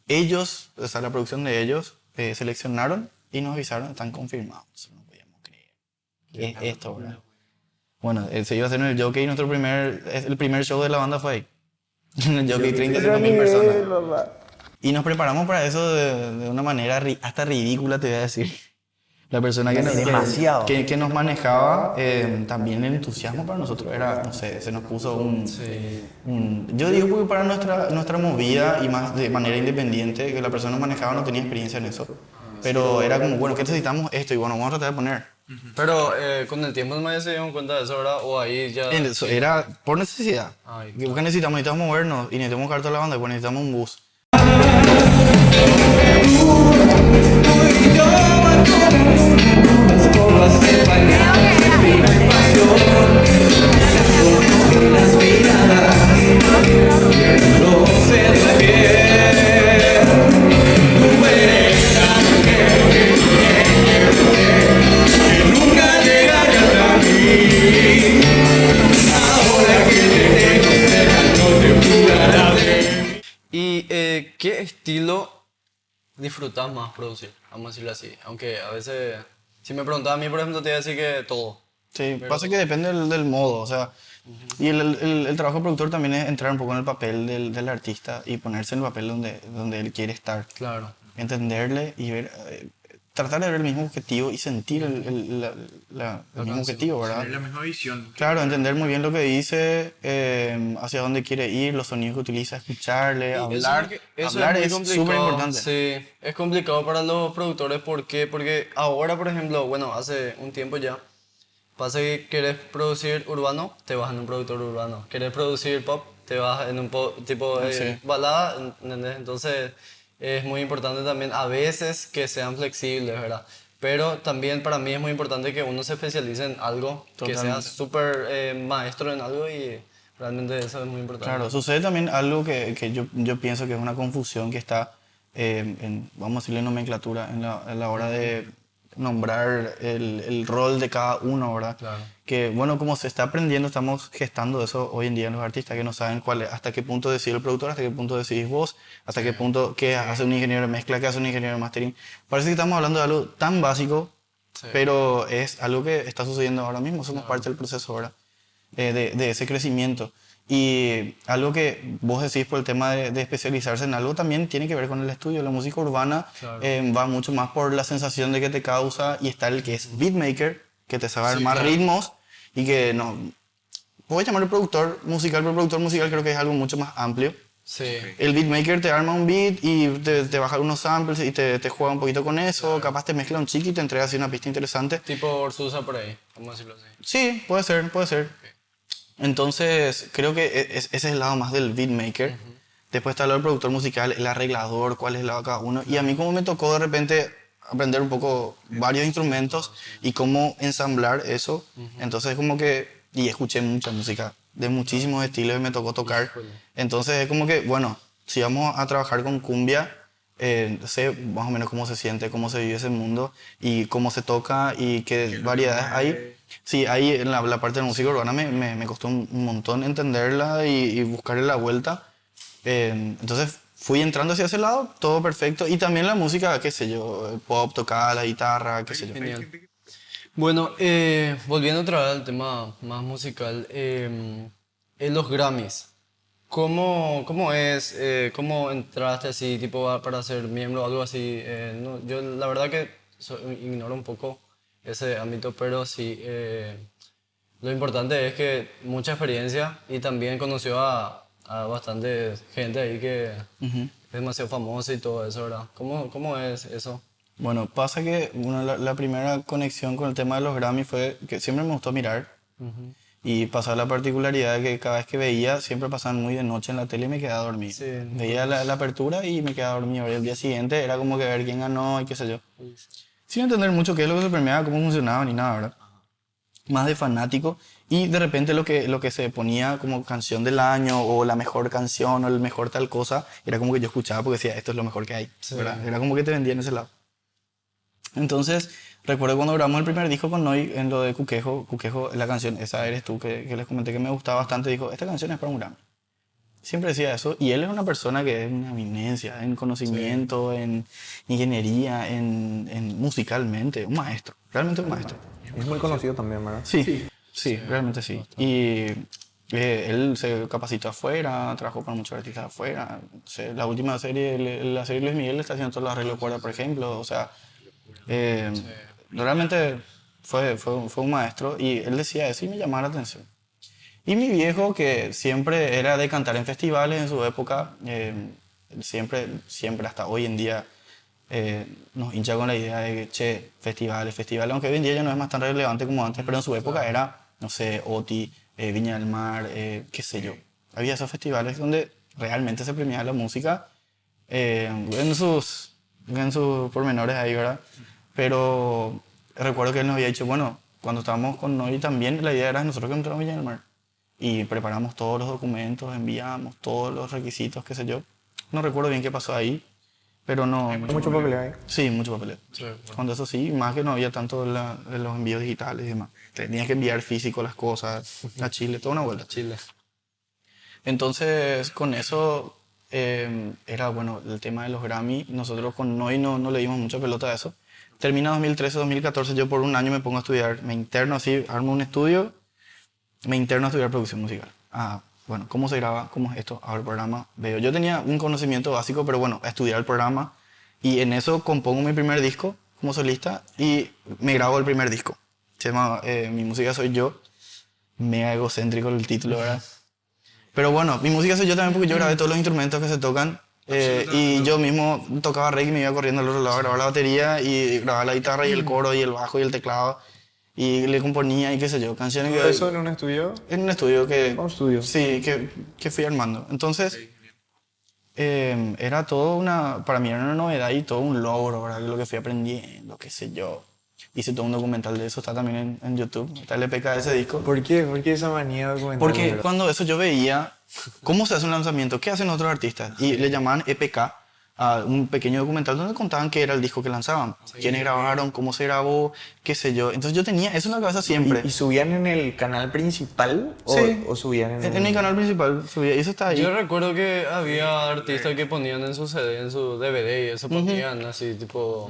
Ellos, o sea, la producción de ellos, seleccionaron y nos avisaron, están confirmados. Nosotros no podíamos creer. ¿Qué es esto, verdad? Bueno, se iba a hacer en el Jockey y el primer show de la banda fue ahí. En el Jockey 35.000 personas. Y nos preparamos para eso de una manera hasta ridícula, te voy a decir. La persona Demasiado. que nos manejaba, también el entusiasmo para nosotros era, no sé, se nos puso yo digo porque para nuestra movida y más de manera independiente, que la persona que manejaba no tenía experiencia en eso. Pero era como, bueno, ¿qué necesitamos? Esto, y bueno, vamos a tratar de poner. Pero con el tiempo no se dieron cuenta de eso, ¿verdad? O ahí ya... Eso era por necesidad. Ay, ¿Qué necesitamos movernos y necesitamos buscar toda la banda, pues necesitamos un bus. ¿Y qué estilo disfrutas más producir? Vamos a decirlo así. Aunque a veces, si me preguntas a mí, por ejemplo, te voy a decir que todo. Sí, pasa que depende del modo, o sea, y el trabajo de productor también es entrar un poco en el papel del artista y ponerse en el papel donde él quiere estar. Claro. Entenderle y ver, tratar de ver el mismo objetivo y sentir el mismo objetivo, ¿verdad? Tener la misma visión. Claro, entender muy bien lo que dice, hacia dónde quiere ir, los sonidos que utiliza, escucharle, hablar. Hablar muy es complicado, súper importante. Sí, es complicado para los productores. ¿Por qué? Porque ahora, por ejemplo, bueno, hace un tiempo ya, pasa que querés producir urbano, te vas en un productor urbano. Querés producir pop, te vas en un tipo Sí. balada, ¿entendés? Entonces es muy importante también a veces que sean flexibles, ¿verdad? Pero también para mí es muy importante que uno se especialice en algo, que sea Totalmente. súper maestro en algo y realmente eso es muy importante. Claro, sucede también algo que yo pienso que es una confusión que está, vamos a decirle nomenclatura, en la hora de nombrar el rol de cada uno, ¿verdad? Claro. Que bueno, como se está aprendiendo, estamos gestando eso hoy en día en los artistas, que no saben hasta qué punto decide el productor, hasta qué punto decidís vos, hasta qué punto qué hace un ingeniero de mezcla, qué hace un ingeniero de mastering. Parece que estamos hablando de algo tan básico, pero es algo que está sucediendo ahora mismo, somos parte del proceso ahora, de ese crecimiento. Y algo que vos decís por el tema de especializarse en algo también tiene que ver con el estudio. La música urbana va mucho más por la sensación de que te causa, y está el que es beatmaker, que te sabe armar ritmos y que no... Puedes llamar productor musical, pero productor musical creo que es algo mucho más amplio. Sí. El beatmaker te arma un beat y te baja unos samples y te juega un poquito con eso, capaz te mezcla un chiqui y te entrega así una pista interesante. Tipo Orsusa por ahí, vamos a decirlo así. Sí, puede ser, puede ser. Entonces, creo que ese es el lado más del beatmaker. Después está el lado del productor musical, el arreglador, cuál es el lado de cada uno. Y a mí como me tocó de repente aprender un poco varios instrumentos y cómo ensamblar eso, entonces como que... Y escuché mucha música de muchísimos estilos y me tocó tocar. Entonces es como que, bueno, si vamos a trabajar con cumbia, sé más o menos cómo se siente, cómo se vive ese mundo y cómo se toca y qué variedades hay. Sí, ahí en la parte de la música urbana me costó un montón entenderla y buscarle la vuelta. Entonces fui entrando hacia ese lado, todo perfecto. Y también la música, qué sé yo, el pop, tocada, la guitarra, qué sé yo. Genial. Bueno, volviendo otra vez al tema más musical, en los Grammys, ¿cómo es? ¿Cómo entraste así, tipo, para ser miembro o algo así? No, yo la verdad que ignoro un poco ese ámbito, pero sí, lo importante es que mucha experiencia y también conoció a bastante gente ahí que es demasiado famosa y todo eso, ¿verdad? ¿Cómo es eso? Bueno, pasa que la primera conexión con el tema de los Grammy fue que siempre me gustó mirar. Y pasaba la particularidad de que cada vez que veía, siempre pasaban muy de noche en la tele y me quedaba dormido. Sí. Veía la apertura y me quedaba dormido. Y el día siguiente era como que ver quién ganó y qué sé yo. Sin entender mucho qué es lo que se premiaba, cómo funcionaba ni nada, ¿verdad? Más de fanático. Y de repente lo que se ponía como canción del año o la mejor canción o el mejor tal cosa, era como que yo escuchaba porque decía, esto es lo mejor que hay, ¿verdad? Era como que te vendían ese lado. Entonces, recuerdo cuando grabamos el primer disco con Noy en lo de Cuquejo, la canción, esa eres tú, que les comenté que me gustaba bastante, dijo, esta canción es para un Grammy. Siempre decía eso, y él es una persona que es una eminencia en conocimiento, en ingeniería, en musicalmente, un maestro, realmente un maestro. Es muy conocido también, ¿verdad? Sí, realmente sí. Y él se capacitó afuera, trabajó con muchos artistas afuera. O sea, la última serie, la serie Luis Miguel, está haciendo todos los arreglos de cuerda, por ejemplo. O sea, realmente fue un maestro y él decía eso y me llamaba la atención. Y mi viejo, que siempre era de cantar en festivales en su época, siempre hasta hoy en día nos hincha con la idea de que, che, festivales, aunque hoy en día ya no es más tan relevante como antes, pero en su época era, no sé, OTI, Viña del Mar, qué sé yo. Había esos festivales donde realmente se premiaba la música en sus pormenores ahí, ¿verdad? Pero recuerdo que él nos había dicho, bueno, cuando estábamos con Noy también, la idea era nosotros que entramos a Viña del Mar. Y preparamos todos los documentos, enviamos todos los requisitos, qué sé yo. No recuerdo bien qué pasó ahí, pero no... Mucho papeleo ahí. Sí, mucho papeleo. Cuando eso sí, más que no había tanto de los envíos digitales y demás. Tenías que enviar físico las cosas a Chile, toda una vuelta. Chile. Entonces, con eso era, bueno, el tema de los Grammy. Nosotros con Noy no le dimos mucha pelota a eso. Termina 2013, 2014, yo por un año me pongo a estudiar. Me interno así, armo un estudio, me interno a estudiar producción musical. Bueno, ¿cómo se graba? ¿Cómo es esto? Abro el programa, veo. Yo tenía un conocimiento básico, pero bueno, a estudiar el programa. Y en eso compongo mi primer disco como solista y me grabo el primer disco. Se llama Mi música soy yo. Mega egocéntrico el título, ¿verdad? Pero bueno, mi música soy yo también porque yo grabé todos los instrumentos que se tocan. Y yo mismo tocaba reggae y me iba corriendo al otro lado a grabar la batería y grababa la guitarra y el coro y el bajo y el teclado. Y le componía y qué sé yo, canciones que... ¿Eso en un estudio? En un estudio que... ¿Un estudio? Sí, que fui armando. Entonces, era todo para mí era una novedad y todo un logro, ¿verdad? Lo que fui aprendiendo, qué sé yo. Hice todo un documental de eso, está también en YouTube, está el EPK de ese disco. ¿Por qué? ¿Por qué esa manía documental? Porque cuando eso yo veía cómo se hace un lanzamiento, qué hacen otros artistas, y le llamaban EPK a un pequeño documental donde contaban qué era el disco que lanzaban, quiénes grabaron, cómo se grabó, qué sé yo. Entonces yo tenía eso en la cabeza siempre. ¿Y subían en el canal principal? Sí. ¿O subían En mi canal principal subía, y eso está ahí. Yo recuerdo que había artistas que ponían en su CD, en su DVD y eso ponían así, tipo,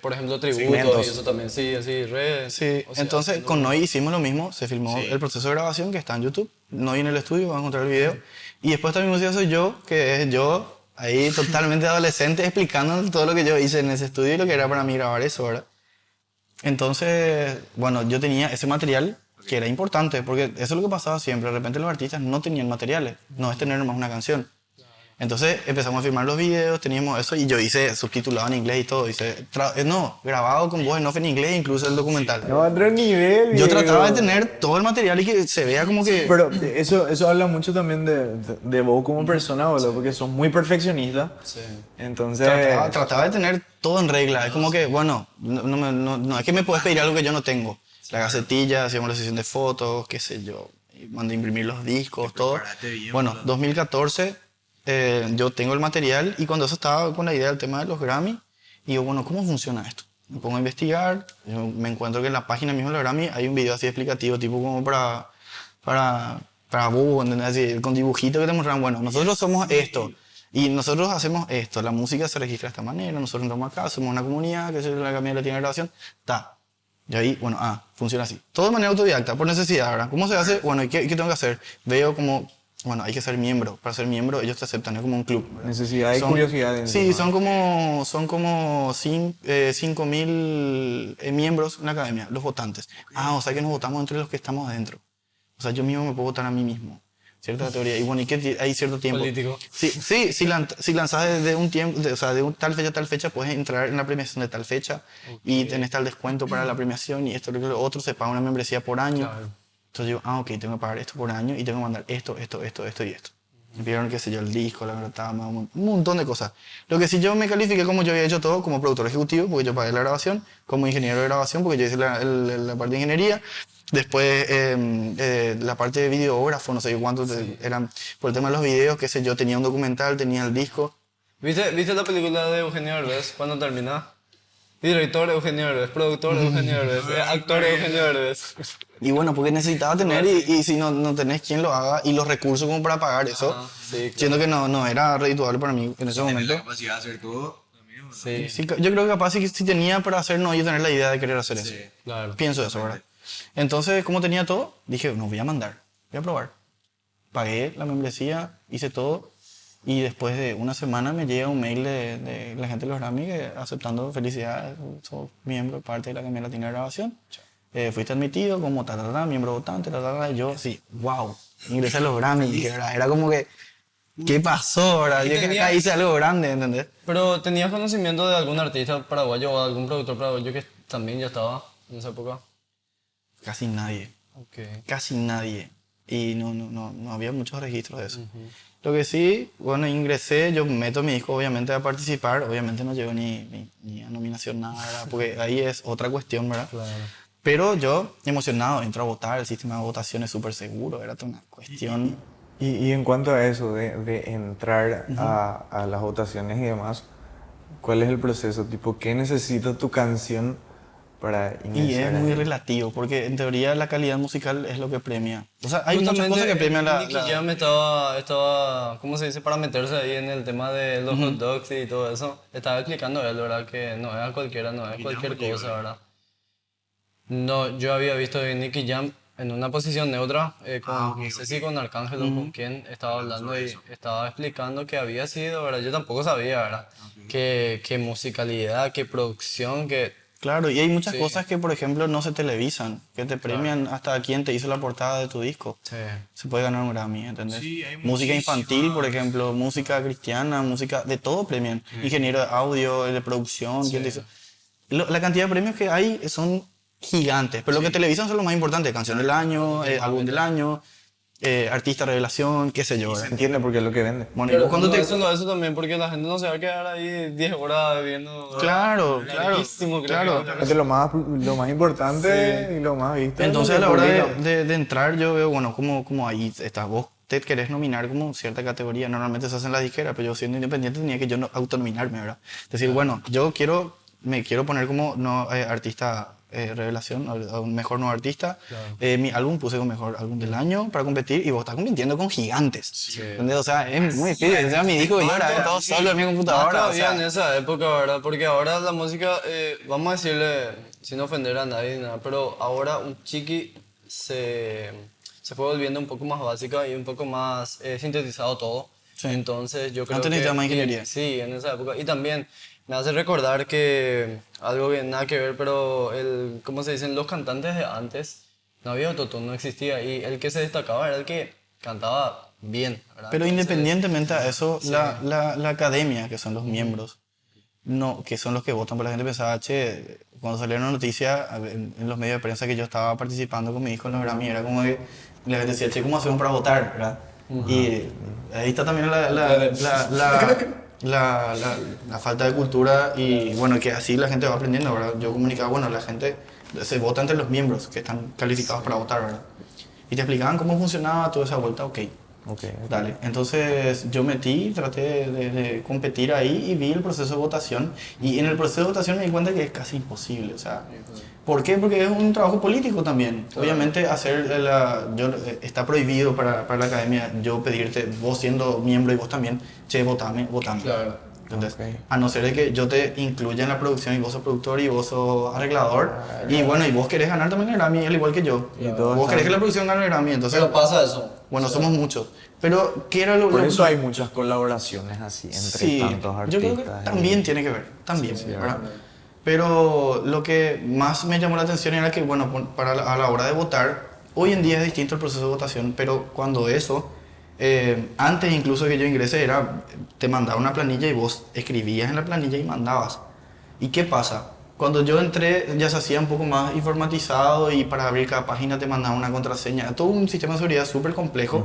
por ejemplo, tributos Segmentos. y eso también, sí, así, redes. Sí, o sea, entonces con Noy hicimos lo mismo, se filmó el proceso de grabación que está en YouTube, Noy en el estudio, van a encontrar el video. Y después también música soy yo, que es yo ahí totalmente adolescente explicando todo lo que yo hice en ese estudio y lo que era para mí grabar eso, ¿verdad? Entonces, bueno, yo tenía ese material que era importante, porque eso es lo que pasaba siempre, de repente los artistas no tenían materiales, no es tener nomás una canción. Entonces empezamos a filmar los videos, teníamos eso y yo hice subtitulado en inglés y todo, grabado con voz en off en inglés, incluso el documental. No, otro nivel. Yo viejo. trataba de tener todo el material y que se vea como que... Pero eso habla mucho también de vos como persona, boludo, porque sos muy perfeccionista. Sí. Entonces... Trataba de tener todo en regla. Es como que, bueno, no es que me puedes pedir algo que yo no tengo. La gacetilla, hacíamos la sesión de fotos, qué sé yo. Y mandé a imprimir los discos, todo. Bueno, 2014, yo tengo el material y cuando eso estaba con la idea del tema de los Grammy, digo, bueno, ¿cómo funciona esto? Me pongo a investigar, yo me encuentro que en la página misma de los Grammy hay un video así explicativo, tipo como para vos, ¿entendés? Así, con dibujitos que te muestran, bueno, nosotros somos esto. Y nosotros hacemos esto, la música se registra de esta manera, nosotros entramos acá, somos una comunidad, que es la Academia Latina de Grabación, ta. Y ahí, bueno, funciona así. Todo de manera autodidacta, por necesidad, ¿verdad? ¿Cómo se hace? Bueno, ¿y qué tengo que hacer? Veo como, bueno, hay que ser miembro. Para ser miembro ellos te aceptan, es como un club. ¿Verdad? Necesidad y curiosidad. Sí, son como 5.000 miembros en la academia, los votantes. O sea que nos votamos entre los que estamos adentro. O sea, yo mismo me puedo votar a mí mismo. Cierta teoría. Y bueno, ¿y qué hay cierto tiempo? Político. Sí, si lanzas desde un tiempo, o sea, tal fecha a tal fecha, puedes entrar en la premiación de tal fecha y tenés tal descuento para la premiación y esto, lo otro, se paga una membresía por año. Claro. Entonces digo, ok, tengo que pagar esto por año y tengo que mandar esto y esto. Me pidieron, qué sé yo, el disco, la grotama, un montón de cosas. Lo que sí yo me califiqué como yo había hecho todo, como productor ejecutivo, porque yo pagué la grabación, como ingeniero de grabación, porque yo hice la parte de ingeniería. Después la parte de videógrafo, no sé cuántos eran, por el tema de los videos, qué sé yo, tenía un documental, tenía el disco. ¿Viste la película de Eugenio Derbez cuando termina? Director Eugenio Derbez, productor Eugenio Derbez, actor Eugenio Derbez. Y bueno, porque necesitaba tener, y si no tenés quien lo haga, y los recursos como para pagar eso, Sí, claro. siendo que no era redituable para mí en ese momento. La capacidad de hacer todo. También, ¿no? Sí, Sí, yo creo que capaz si tenía para hacer, no iba a tener la idea de querer hacer eso. claro. Pienso eso, ¿verdad? Entonces, como tenía todo, dije, no, voy a mandar, voy a probar. Pagué la membresía, hice todo, y después de una semana me llega un mail de la gente de los Grammy aceptando felicidades, sos miembro, parte de la Academia Latina de Grabación. Fuiste admitido como miembro votante, y yo, sí, wow, ingresé a los Grammy, dije, ¿verdad? Era como que, ¿qué pasó, verdad? Yo que acá hice algo grande, ¿entendés? Pero ¿tenías conocimiento de algún artista paraguayo o algún productor paraguayo que también ya estaba en esa época? Casi nadie. Casi nadie. Y no había muchos registros de eso. Lo que sí, bueno, ingresé, yo meto mi disco obviamente a participar, obviamente no llego ni a nominación, nada, ¿verdad? Porque ahí es otra cuestión, ¿verdad? Claro. Pero yo, emocionado, entro a votar, el sistema de votación es súper seguro, era toda una cuestión. Y en cuanto a eso de entrar a las votaciones y demás, ¿cuál es el proceso? Tipo, ¿qué necesita tu canción para Y iniciar? es muy relativo, porque en teoría la calidad musical es lo que premia. O sea, hay muchas Justamente, cosas que premian la... Nicky Jam estaba, ¿cómo se dice? Para meterse ahí en el tema de los hot dogs y todo eso. Estaba explicando él, ¿verdad? Que no es a cualquiera, no es cualquier cosa, ¿verdad? No, yo había visto a Nicky Jam en una posición neutra, no sé si con Arcángel o con quién estaba hablando y estaba explicando que había sido, ¿verdad? Yo tampoco sabía, ¿verdad? Que musicalidad, que producción, que... Claro, y hay muchas Sí. cosas que, por ejemplo, no se televisan, que te premian hasta quién te hizo la portada de tu disco. Sí. Se puede ganar un Grammy, ¿entendés? Sí, hay Música infantil, por muchísimas. ejemplo, música cristiana, música de todo premian. Ingeniero de audio, de producción, ¿quién te hizo? La cantidad de premios que hay son gigantes, pero lo que televisan son lo más importante, canción del año, álbum del año, artista revelación, qué sé yo. ¿verdad? ¿Entiende? Porque es lo que vende. Bueno, y Pero vos cuando te... eso también, porque la gente no se va a quedar ahí 10 horas viendo... Claro, Larguísimo, creo claro. que- Es lo más importante y lo más visto. Entonces a la Porque hora publican. de entrar yo veo, bueno, como ahí estás vos, te querés nominar como cierta categoría, normalmente se hace en la disquera, pero yo siendo independiente tenía que yo autonominarme, ¿verdad? Decir, bueno, yo me quiero poner como artista revelación, o mejor nuevo artista. Mi álbum puse como mejor álbum del año para competir y vos estás compitiendo con gigantes. ¿Entendés? O sea, es muy difícil. O sea, mi disco yo grabé todo solo en mi computadora. O Todavía en sea, esa época, ¿verdad? Porque ahora la música, vamos a decirle, sin ofender a nadie, nada, pero ahora un chiqui se fue volviendo un poco más básica y un poco más sintetizado todo. Sí. Entonces yo creo Antes necesitaba más ingeniería. Sí, en esa época. Y también me hace recordar que algo que nada que ver, pero ¿cómo se dicen? Los cantantes de antes, no había autotune, no existía. Y el que se destacaba era el que cantaba bien, ¿verdad? pero Entonces, independientemente a eso, la academia, que son los miembros, no, que son los que votan, pero la gente pensaba, che, cuando salieron noticias en los medios de prensa que yo estaba participando con mi hijo en los Grammy, era como que la gente decía, che, ¿cómo hacemos para votar? ¿verdad? Y ahí está también la falta de cultura y bueno, que así la gente va aprendiendo, ¿verdad? Yo comunicaba, bueno, la gente se vota entre los miembros que están calificados para votar, ¿verdad? Y te explicaban cómo funcionaba toda esa vuelta, ok. Ok. Dale, entonces yo metí, traté de competir ahí y vi el proceso de votación y en el proceso de votación me di cuenta que es casi imposible, o sea, ¿por qué? Porque es un trabajo político también. Obviamente está prohibido para la academia yo pedirte, vos siendo miembro y vos también, che, votame. Claro. Entonces, Ok. a no ser de que yo te incluya en la producción y vos sos productor y vos sos arreglador y bueno, y vos querés ganar también el Grammy, al igual que yo. Y todos Vos querés están- que la producción gane el Grammy, entonces, Pero pasa eso. bueno, somos muchos. Pero, ¿qué era lo Por lo- eso hay muchas colaboraciones así entre Sí, tantos yo artistas. creo que también tiene que ver, también, Sí, ¿verdad? Pero lo que más me llamó la atención era que, bueno, a la hora de votar, hoy en día es distinto el proceso de votación, pero cuando eso, antes incluso que yo ingrese, te mandaba una planilla y vos escribías en la planilla y mandabas. ¿Y qué pasa? Cuando yo entré ya se hacía un poco más informatizado y para abrir cada página te mandaba una contraseña, todo un sistema de seguridad súper complejo,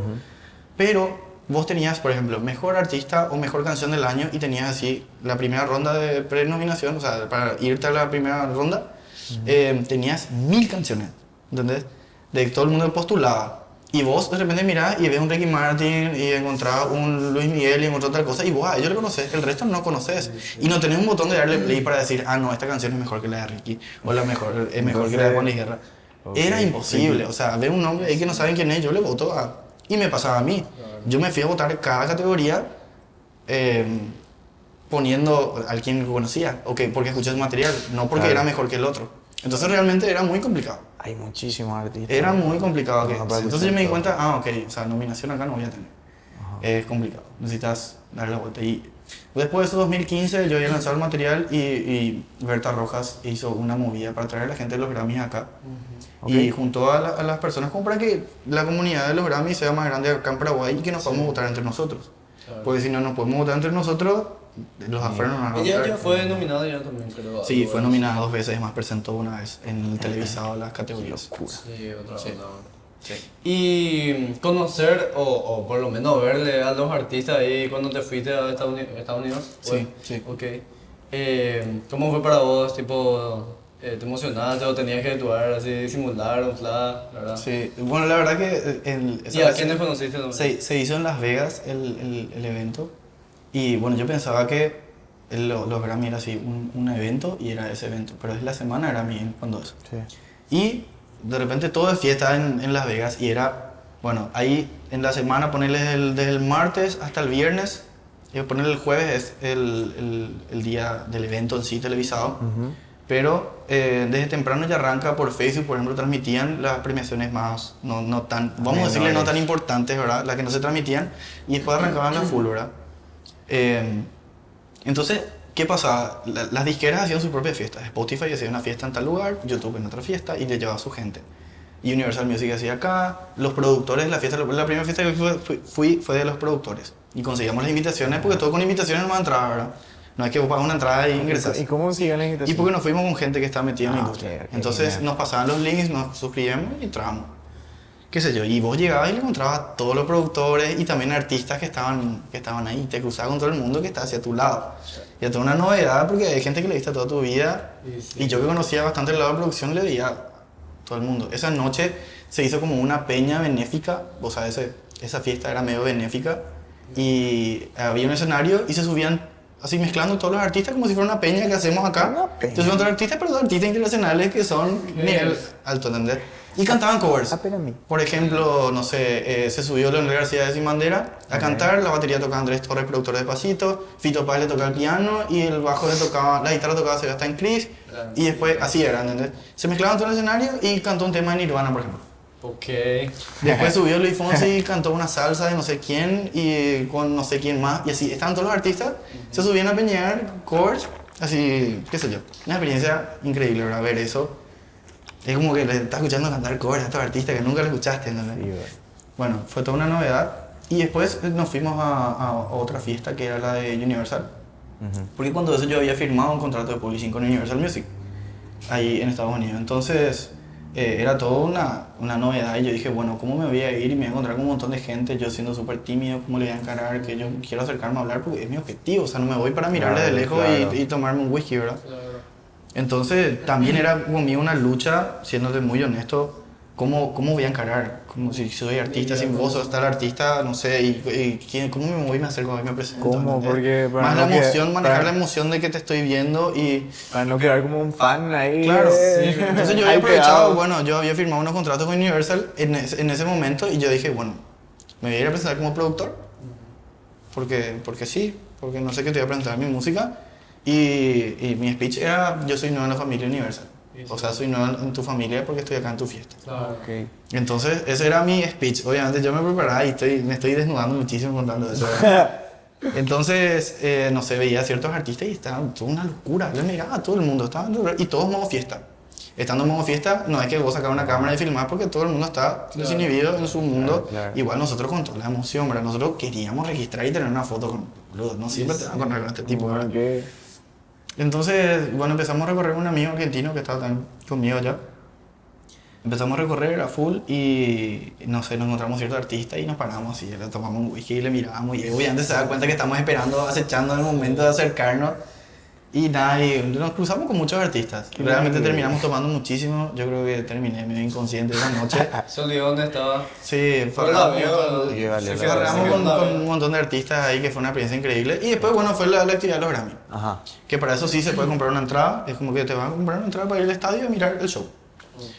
pero vos tenías, por ejemplo, mejor artista o mejor canción del año y tenías así la primera ronda de prenominación, o sea, para irte a la primera ronda, tenías 1000 canciones, ¿entendés? De que todo el mundo postulaba. Y vos de repente mirás y ves un Ricky Martin y encontrás un Luis Miguel y encontrás otra cosa y vos a ellos le conoces, el resto no conoces. Y no tenés un botón de darle play para decir, ah, no, esta canción es mejor que la de Ricky o es mejor que la de Juan Luis Guerra. Ok, Era imposible, o sea, ve un nombre ahí que no saben quién es, yo le voto a... Y me pasaba a mí. Yo me fui a votar cada categoría poniendo al quien conocía, porque escuché su material, no porque Claro. era mejor que el otro. Entonces realmente era muy complicado. Hay muchísimos artistas. Era muy complicado. Ajá, para Entonces yo me di escuchar cuenta, ok, o sea, nominación acá no voy a tener. Es complicado, necesitas darle la vuelta. Y después de eso, 2015, yo había lanzado el material y Berta Rojas hizo una movida para traer a la gente de los Grammys acá. Y juntó a las personas como para que la comunidad de los Grammys sea más grande acá en Paraguay y que nos podamos votar entre nosotros. Porque si no nos podemos votar entre nosotros, los afuera no nos van a Ella votar. ya fue nominada ya también, creo. Sí, algo fue así. nominada 2 veces, más presentó una vez en el televisado las categorías. Sí, otra Sí. onda. Sí. Y conocer, o por lo menos verle a los artistas ahí cuando te fuiste a Estados Unidos. Sí, sí. Ok. ¿Cómo fue para vos? Tipo, ¿te emocionaste o tenías que actuar así, simular, inflar, verdad? Sí, bueno, la verdad que ¿Y a quiénes conociste también? se hizo en Las Vegas el evento y bueno, yo pensaba que los Grammy era así, un evento y era ese evento, pero es la semana Grammy cuando eso. Sí. Y de repente todo es fiesta en Las Vegas y era, bueno, ahí en la semana ponerles desde el martes hasta el viernes, y ponerle el jueves es el día del evento en sí televisado. Pero desde temprano ya arranca por Facebook, por ejemplo, transmitían las premiaciones más, no tan, vamos a decirle no tan importantes, ¿verdad? Las que no se transmitían, y después arrancaban las full, ¿verdad? Entonces, ¿qué pasaba? Las disqueras hacían sus propias fiestas. Spotify hacía una fiesta en tal lugar, YouTube en otra fiesta, y le llevaba a su gente. Y Universal Music hacía acá, los productores de la fiesta, la primera fiesta que fui fue de los productores. Y conseguíamos las invitaciones, porque todo con invitaciones no entraba, ¿verdad? No es que vos pagas una entrada y ingresas. ¿Y cómo siguen la Y invitación? porque nos fuimos con gente que está metida en la Ah, industria. ok, ok, Entonces genial. nos pasaban los links, nos suscribíamos y entrábamos. Qué sé yo, y vos llegabas y le encontrabas a todos los productores y también artistas que estaban ahí. Te cruzabas con todo el mundo que está hacia tu lado. Y es toda una novedad porque hay gente que le viste toda tu vida. Y yo que conocía bastante el lado de producción le veía a todo el mundo. Esa noche se hizo como una peña benéfica, o sea, esa fiesta era medio benéfica. Y había un escenario y se subían así mezclando todos los artistas como si fuera una peña que hacemos acá. Una peña. Se subían todos los artistas, pero todos artistas internacionales que son nivel alto, ¿entendés? Y cantaban covers. Ah, pero a mí. Por ejemplo, no sé, se subió Leonel García de Sin Bandera a cantar, la batería tocaba Andrés Torres, productor de Pasito, Fito Páez le tocaba el piano y el bajo le tocaba, la guitarra tocaba Sebastián Cris y después así era, ¿entendés? Se mezclaban todo el escenario y cantó un tema de Nirvana, por ejemplo. Ok. Después subió Luis Fonsi y cantó una salsa de no sé quién y con no sé quién más y así, estaban todos los artistas, se subían a peñar, covers, así, qué sé yo, una experiencia increíble, ¿verdad? Ver eso. Es como que le estás escuchando cantar covers a estos artistas que nunca lo escuchaste, ¿entendés? Sí, bueno. Bueno, fue toda una novedad. Y después nos fuimos a otra fiesta que era la de Universal. Porque cuando eso yo había firmado un contrato de publishing con Universal Music, ahí en Estados Unidos. Entonces era toda una novedad y yo dije, bueno, ¿cómo me voy a ir y me voy a encontrar con un montón de gente? Yo siendo súper tímido, ¿cómo le voy a encarar? Que yo quiero acercarme a hablar porque es mi objetivo. O sea, no me voy para mirarle de lejos Claro. y tomarme un whisky, ¿verdad? Entonces también era conmigo una lucha, siéndote muy honesto, ¿cómo voy a encarar? Como si soy artista, sin vos sos tal artista, no sé, ¿cómo me voy a hacer cuando me presento? ¿Cómo? ¿Entendés? Porque para más no la que- emoción, manejar para- la emoción de que te estoy viendo y... Para no quedar como un fan ahí. Claro, entonces yo había ahí aprovechado, pegado. bueno, yo había firmado unos contratos con Universal en ese momento y yo dije, bueno, me voy a ir a presentar como productor, porque sí, porque no sé qué te voy a presentar mi música y mi speech era, yo soy nuevo en la familia Universal, o sea, soy nuevo en tu familia porque estoy acá en tu fiesta. Ok. Entonces, ese era mi speech, obviamente yo me preparaba y me estoy desnudando muchísimo contando eso. Entonces, no sé, veía a ciertos artistas y estaban toda una locura. Yo miraba a todo el mundo, estaban y todos modo fiesta. Estando en modo fiesta, no es que vos sacas una cámara y filmás porque todo el mundo está desinhibido en su mundo. Claro. Igual nosotros con toda la emoción, ¿verdad? Nosotros queríamos registrar y tener una foto con... boludo, no siempre te van a encontrar con este tipo, ¿verdad? Ok. Entonces, bueno, empezamos a recorrer con un amigo argentino que estaba también conmigo allá. Empezamos a recorrer a full y no sé, nos encontramos ciertos artistas y nos paramos así, le tomamos un whisky y le mirábamos y obviamente se da cuenta que estamos esperando, acechando el momento de acercarnos y nada, y nos cruzamos con muchos artistas. Realmente terminamos tomando muchísimo, yo creo que terminé medio inconsciente esa noche. Se olvidó dónde estaba. Sí, Fue la veo. Sí, vale, Se la quedó- verdad. se hablamos quedó con la un montón de artistas ahí que fue una experiencia increíble y después, bueno, fue la actividad de los Grammy. Ajá. Que para eso sí se puede comprar una entrada, es como que te van a comprar una entrada para ir al estadio y mirar el show.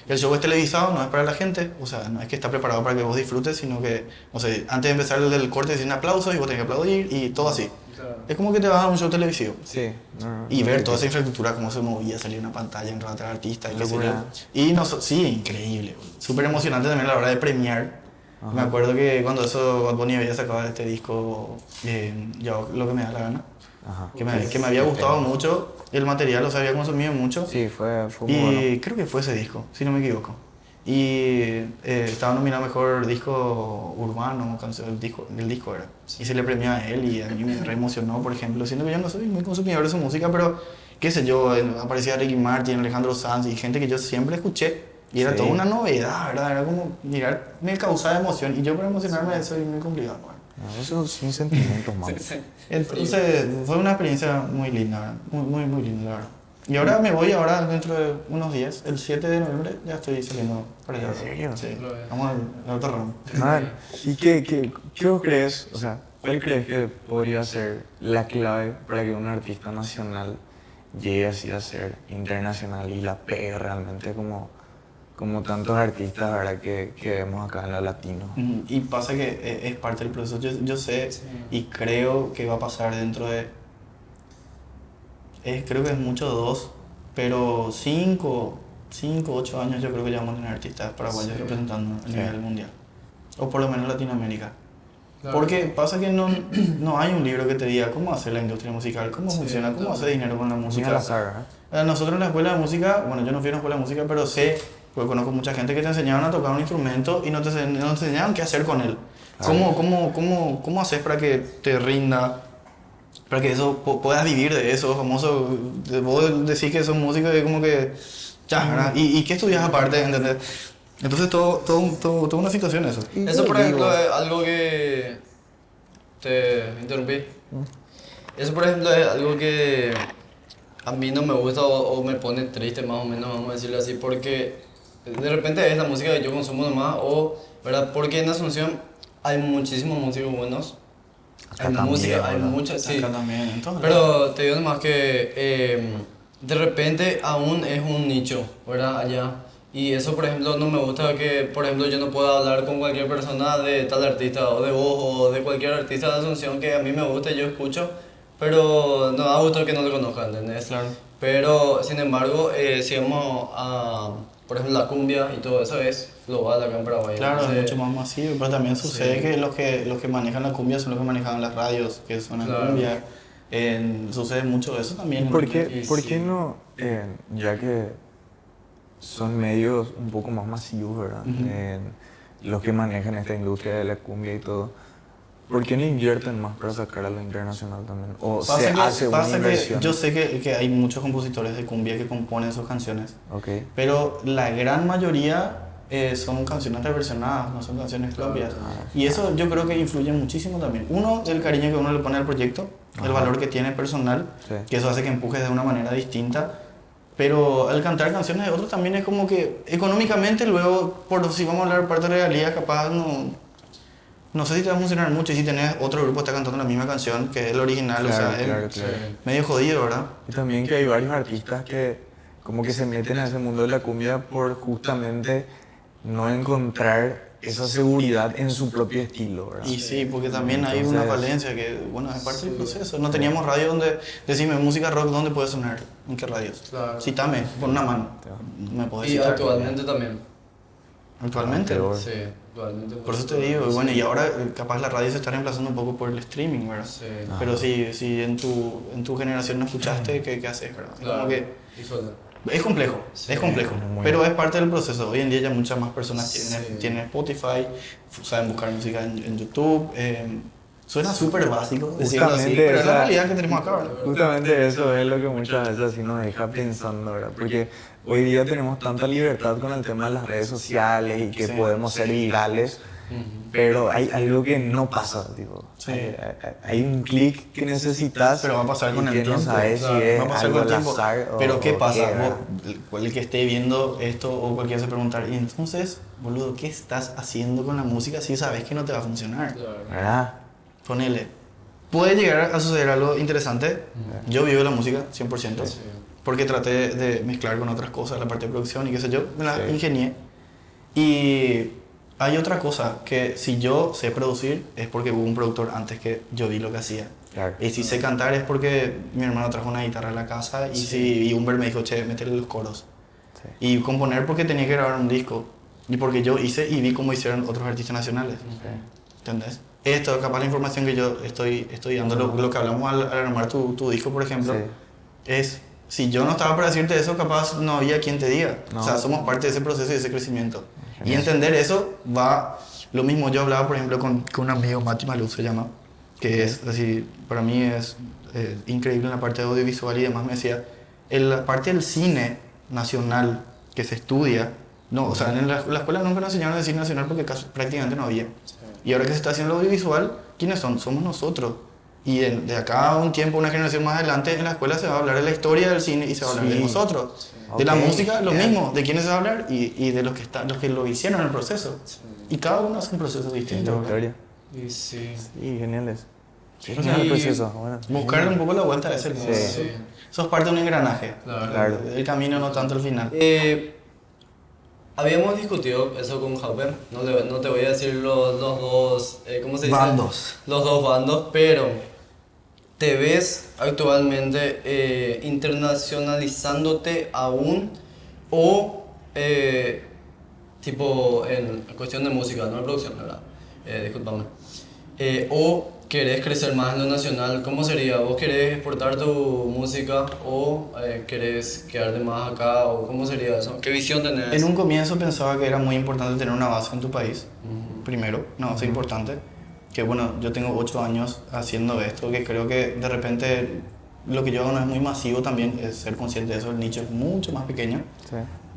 El show es televisado, no es para la gente, o sea, no es que está preparado para que vos disfrutes, sino que, o sea, antes de empezar el del corte dicen aplausos y vos tenés que aplaudir y todo así. Es como que te vas a un show televisivo. Sí. Y ver toda esa infraestructura, cómo se movía, salir una pantalla, entrar atrás artista y qué sé yo. Locura. Y sí, increíble. Súper emocionante también a la hora de premiar. Me acuerdo que cuando eso Bad Bunny había sacado este disco, Yo lo que me da la gana, Ajá. que me había gustado mucho el material, o sea, había consumido mucho. Sí, fue muy Y bueno. creo que fue ese disco, si no me equivoco. Y estaba nominado a mejor disco urbano, el disco era. Y se le premió a él y a mí me re emocionó, por ejemplo. Siendo que yo no soy muy consumidor de su música, pero qué sé yo, aparecía Ricky Martin, Alejandro Sanz y gente que yo siempre escuché. Y era Sí. toda una novedad, ¿verdad? Era como mirar, me causaba emoción. Y yo para emocionarme soy muy complicado, ¿verdad? No, eso sin sentimientos, mamá. Entonces fue una experiencia muy linda, ¿verdad? Muy linda, la verdad. Y ahora me voy, ahora dentro de unos días, el 7 de noviembre, ya estoy saliendo para allá. ¿En serio? Sí, vamos al otro ramo. Man, ¿y qué vos crees? O sea, ¿cuál crees que podría ser la clave para que un artista nacional llegue así a ser internacional y la pegue realmente como tantos artistas, ¿verdad? Que vemos acá en la Latino? Y pasa que es parte del proceso. Yo sé y creo que va a pasar dentro de... creo que es mucho 2, pero 5, 8 años yo creo que ya vamos a tener artistas paraguayos representando a nivel mundial. O por lo menos Latinoamérica. Claro. Porque pasa que no hay un libro que te diga cómo hacer la industria musical, cómo funciona, cómo hacer dinero con la Muy música. al azar, ¿verdad? Nosotros en la escuela de música, bueno, yo no fui a una escuela de música, pero sé, porque conozco mucha gente que te enseñaban a tocar un instrumento y no te enseñaban qué hacer con él. ¿Cómo haces para que te rinda? Para que eso puedas vivir de eso, famoso. Vos decís que sos músico y como que. Ya, ¿verdad? ¿Y qué estudias aparte? ¿Entendés? Entonces, toda una situación eso. Eso, por ejemplo, es algo que... Te interrumpí. Eso, por ejemplo, es algo que a mí no me gusta o me pone triste, más o menos, vamos a decirlo así, porque de repente es la música que yo consumo nomás, ¿verdad? Porque en Asunción hay muchísimos músicos buenos. Acá Hay también, música, hay ¿verdad? muchas, sí. Acá también, entonces. Pero te digo nomás que de repente aún es un nicho, ¿verdad? Allá. Y eso, por ejemplo, no me gusta que, por ejemplo, yo no pueda hablar con cualquier persona de tal artista o de vos o de cualquier artista de Asunción que a mí me guste, yo escucho, pero no da gusto que no lo conozca, ¿entendés? Claro. Pero, sin embargo, si vamos a, por ejemplo, la cumbia y todo eso es global acá en Paraguay. Claro, es entonces, mucho más masivo, pero también sucede que los que manejan la cumbia son los que manejan las radios, que son la Claro. cumbia. Sucede mucho eso también. ¿Por Y qué sí. no, ya que son medios un poco más masivos, ¿verdad? Los que manejan esta industria de la cumbia y todo, ¿por qué no invierten más para sacar a lo internacional también? ¿O se hace una inversión? Yo sé que hay muchos compositores de cumbia que componen sus canciones, Ok. pero la gran mayoría son canciones reversionadas, no son canciones propias. Y eso yo creo que influye muchísimo también. Uno, el cariño que uno le pone al proyecto, el valor que tiene personal, Sí. que eso hace que empujes de una manera distinta. Pero al cantar canciones de otros también es como que económicamente luego, por si vamos a hablar de parte de realidad, capaz no sé si te va a funcionar mucho y si tenés otro grupo que está cantando la misma canción que es el original, Claro, o sea, claro, es claro. medio jodido, ¿verdad? Y también que hay varios artistas que como que se meten a ese mundo de la cumbia por justamente no encontrar esa seguridad en su propio estilo, ¿verdad? Y sí, porque también hay una Entonces, falencia que, bueno, es parte del proceso. No teníamos radio donde, decime, música rock, ¿dónde puede sonar? ¿En qué radios? Claro. Citame, con una mano. Me podés Y citar. actualmente también. Actualmente. Peor. Sí, actualmente. Por eso te digo, y bueno, y ahora capaz la radio se está reemplazando un poco por el streaming, ¿verdad? Sí. Pero si en tu generación no escuchaste, ¿qué haces, verdad? Claro. Como que Híjole. es complejo, Sí, es complejo, muy pero es parte del proceso. Hoy en día ya muchas más personas Sí. tienen Spotify, saben buscar música en YouTube. Suena súper básico decirlo así, Justamente pero es la esa- realidad que tenemos acá, ¿verdad? Justamente eso es lo que muchas veces así nos deja pensando, ¿verdad? Porque hoy día tenemos tanta libertad con el tema de las redes sociales y que Sí. podemos ser virales, pero hay algo que no pasa, tipo. Sí. Hay un clic que necesitas, Pero va a pasar con y el que no tiempo. sabes si Claro, es Va a pasar algo con el al tiempo. azar o Pero ¿qué o pasa? ¿verdad? El que esté viendo esto o cualquiera se preguntar, y entonces, boludo, ¿qué estás haciendo con la música si sabes que no te va a funcionar? Claro. ¿Verdad? Ponele. Puede llegar a suceder algo interesante. Yo vivo de la música 100%. Sí. Porque traté de mezclar con otras cosas, la parte de producción y qué sé yo. Me la Sí. ingenié. Y hay otra cosa, que si yo sé producir es porque hubo un productor antes que yo vi lo que hacía. Claro. Y si sé cantar es porque mi hermano trajo una guitarra a la casa y Humber me dijo, che, métele los coros. Sí. Y componer porque tenía que grabar un disco. Y porque yo hice y vi cómo hicieron otros artistas nacionales. ¿Entendés? Esto, capaz la información que yo estoy dando, lo que hablamos al armar tu disco, por ejemplo, Sí. es, si yo no estaba para decirte eso, capaz no había quien te diga. No. O sea, somos parte de ese proceso y de ese crecimiento. Y Genial. entender eso va, lo mismo, yo hablaba, por ejemplo, con un amigo, Mati Maluz se llama, que es así, para mí es increíble en la parte de audiovisual y demás, me decía, en la parte del cine nacional que se estudia, no, o sea, en la escuela nunca nos enseñaron de cine nacional porque prácticamente no había. Y ahora que se está haciendo el audiovisual, ¿quiénes son? Somos nosotros. Y de acá a un tiempo, una generación más adelante, en la escuela se va a hablar de la historia del cine y se va a hablar de Sí. nosotros. De la Ok, música, lo bien. mismo. De quiénes se va a hablar y de los que lo hicieron en el proceso. Y cada uno hace un proceso La distinto. ¿verdad? historia. Y sí. Sí, geniales. Sí, Y- el proceso. Bueno, Buscarle un poco la vuelta a ese Sí. Sí. Sos parte de un engranaje. Claro. El camino no tanto el final. Habíamos discutido eso con Hopper, no te voy a decir los dos, ¿cómo se dice? Bandos. Los dos bandos, pero ¿te ves actualmente internacionalizándote aún o tipo en cuestión de música, no de producción, ¿verdad? Discúlpame. ¿O querés crecer más en lo nacional? ¿Cómo sería? ¿Vos querés exportar tu música o querés quedarte más acá? ¿O cómo sería eso? ¿Qué visión tenés? En un comienzo pensaba que era muy importante tener una base en tu país. Primero, una base importante. Que bueno, yo tengo 8 años haciendo esto, que creo que de repente lo que yo hago no es muy masivo también, es ser consciente de eso, el nicho es mucho más pequeño. Sí.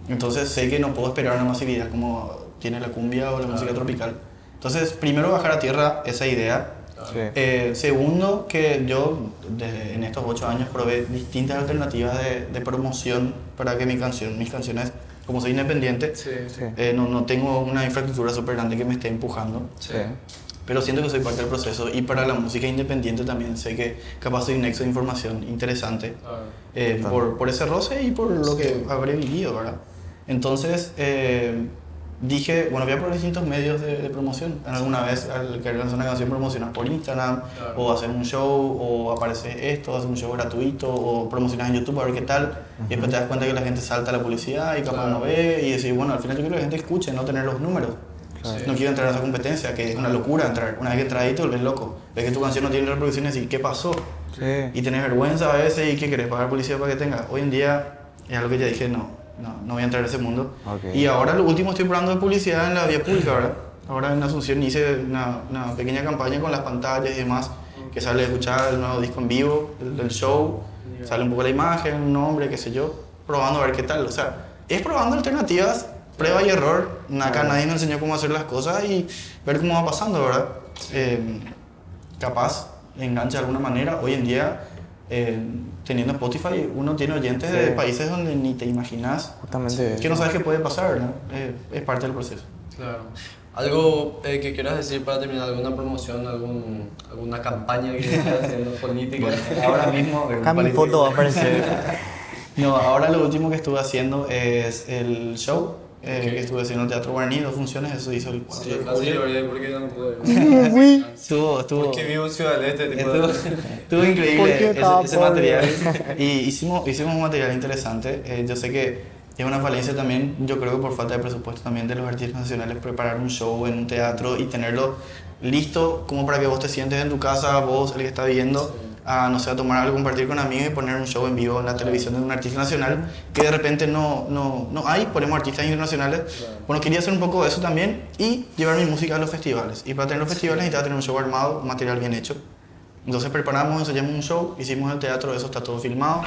Entonces sé que no puedo esperar una masividad como tiene la cumbia o la música tropical. Entonces, primero bajar a tierra esa idea. Sí. Segundo, que yo en estos 8 años probé distintas alternativas de promoción para que mis canciones, como soy independiente, Sí, Sí. no tengo una infraestructura súper grande que me esté empujando. sí. Pero siento que soy parte del proceso y para la música independiente también sé que capaz soy un nexo de información interesante por ese roce y por lo que habré vivido, ¿verdad? Entonces dije, bueno, voy a probar distintos medios de promoción. Alguna vez al querer lanzar una canción promocionar por Instagram Claro. o hacer un show o aparece esto, hacer un show gratuito o promocionar en YouTube a ver qué tal. Y después te das cuenta que la gente salta a la publicidad y capaz Claro. no ve y decir, bueno, al final yo quiero que la gente escuche, no tener los números. Sí. No quiero entrar en esa competencia, que es una locura entrar. Una vez que entras ahí te vuelves loco. Ves que tu canción no tiene reproducciones y ¿qué pasó? Sí. Y tenés vergüenza a veces y que querés pagar publicidad para que tenga. Hoy en día es algo que ya dije, no voy a entrar en ese mundo. Ok. Y ahora lo último estoy probando de publicidad en la vía pública, ¿verdad? Ahora en Asunción hice una pequeña campaña con las pantallas y demás, que sale a escuchar el nuevo disco en vivo, del show, sale un poco la imagen, un nombre, qué sé yo, probando a ver qué tal. O sea, es probando alternativas, prueba y error. Acá nadie me enseñó cómo hacer las cosas y ver cómo va pasando, ¿verdad? Capaz engancha de alguna manera. Hoy en día teniendo Spotify, uno tiene oyentes de países donde ni te imaginas, Justamente que no sabes qué puede pasar, ¿no? Es parte del proceso. Claro. ¿Algo que quieras decir para terminar? ¿Alguna promoción, alguna campaña que estés haciendo política? Ahora mismo... acá mi foto va a aparecer. No, ahora lo último que estuve haciendo es el show que estuve haciendo en Teatro Guaraní, 2 funciones, eso hizo el 4 de Casi julio. lloré porque no pude. Estuvo Porque vivo en Ciudad del Este, tipo. estuvo increíble ¿Por qué estaba ese pobre? material. Y hicimos un material interesante. Yo sé que es una falencia también, yo creo que por falta de presupuesto también de los artistas nacionales, preparar un show en un teatro y tenerlo listo como para que vos te sientes en tu casa, vos, el que está viendo, a, no sé, a tomar algo, compartir con amigos y poner un show en vivo en la televisión de un artista nacional que de repente no hay, ponemos artistas internacionales. Bueno, quería hacer un poco de eso también y llevar mi música a los festivales. Y para tener los festivales necesitaba tener un show armado, un material bien hecho. Entonces preparamos, ensayamos un show, hicimos el teatro, eso está todo filmado.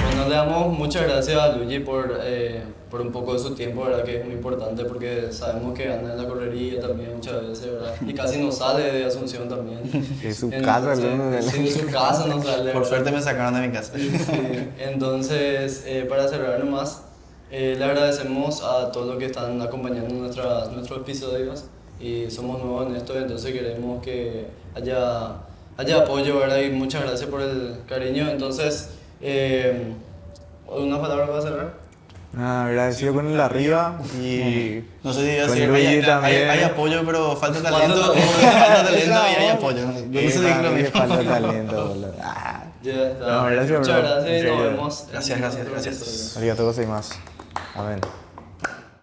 Bueno, le damos muchas gracias a Luigi por un poco de su tiempo, ¿verdad? Que es muy importante porque sabemos que anda en la correría también muchas veces, ¿verdad? Y casi no sale de Asunción también. De su casa, ¿no? Sí, de su casa no sale. Por ¿verdad? suerte me sacaron de mi casa. Sí, entonces, para cerrar nomás, le agradecemos a todos los que están acompañando nuestros episodios y somos nuevos en esto, entonces queremos que haya apoyo, ¿verdad? Y muchas gracias por el cariño. Entonces, ¿una palabra para cerrar? Agradecido con el arriba y No sé si iba a con decir, Luigi hay también. apoyo, pero falta Falta talento. talento. Falta talento y hay apoyo. Yo no sé si es lo para mí mismo. falta talento, boludo. Ya está. No, gracias, Muchas bro. gracias y En nos serio. vemos. Gracias, gracias, en otro gracias. episodio. Arigatou gozaimasu. Amén.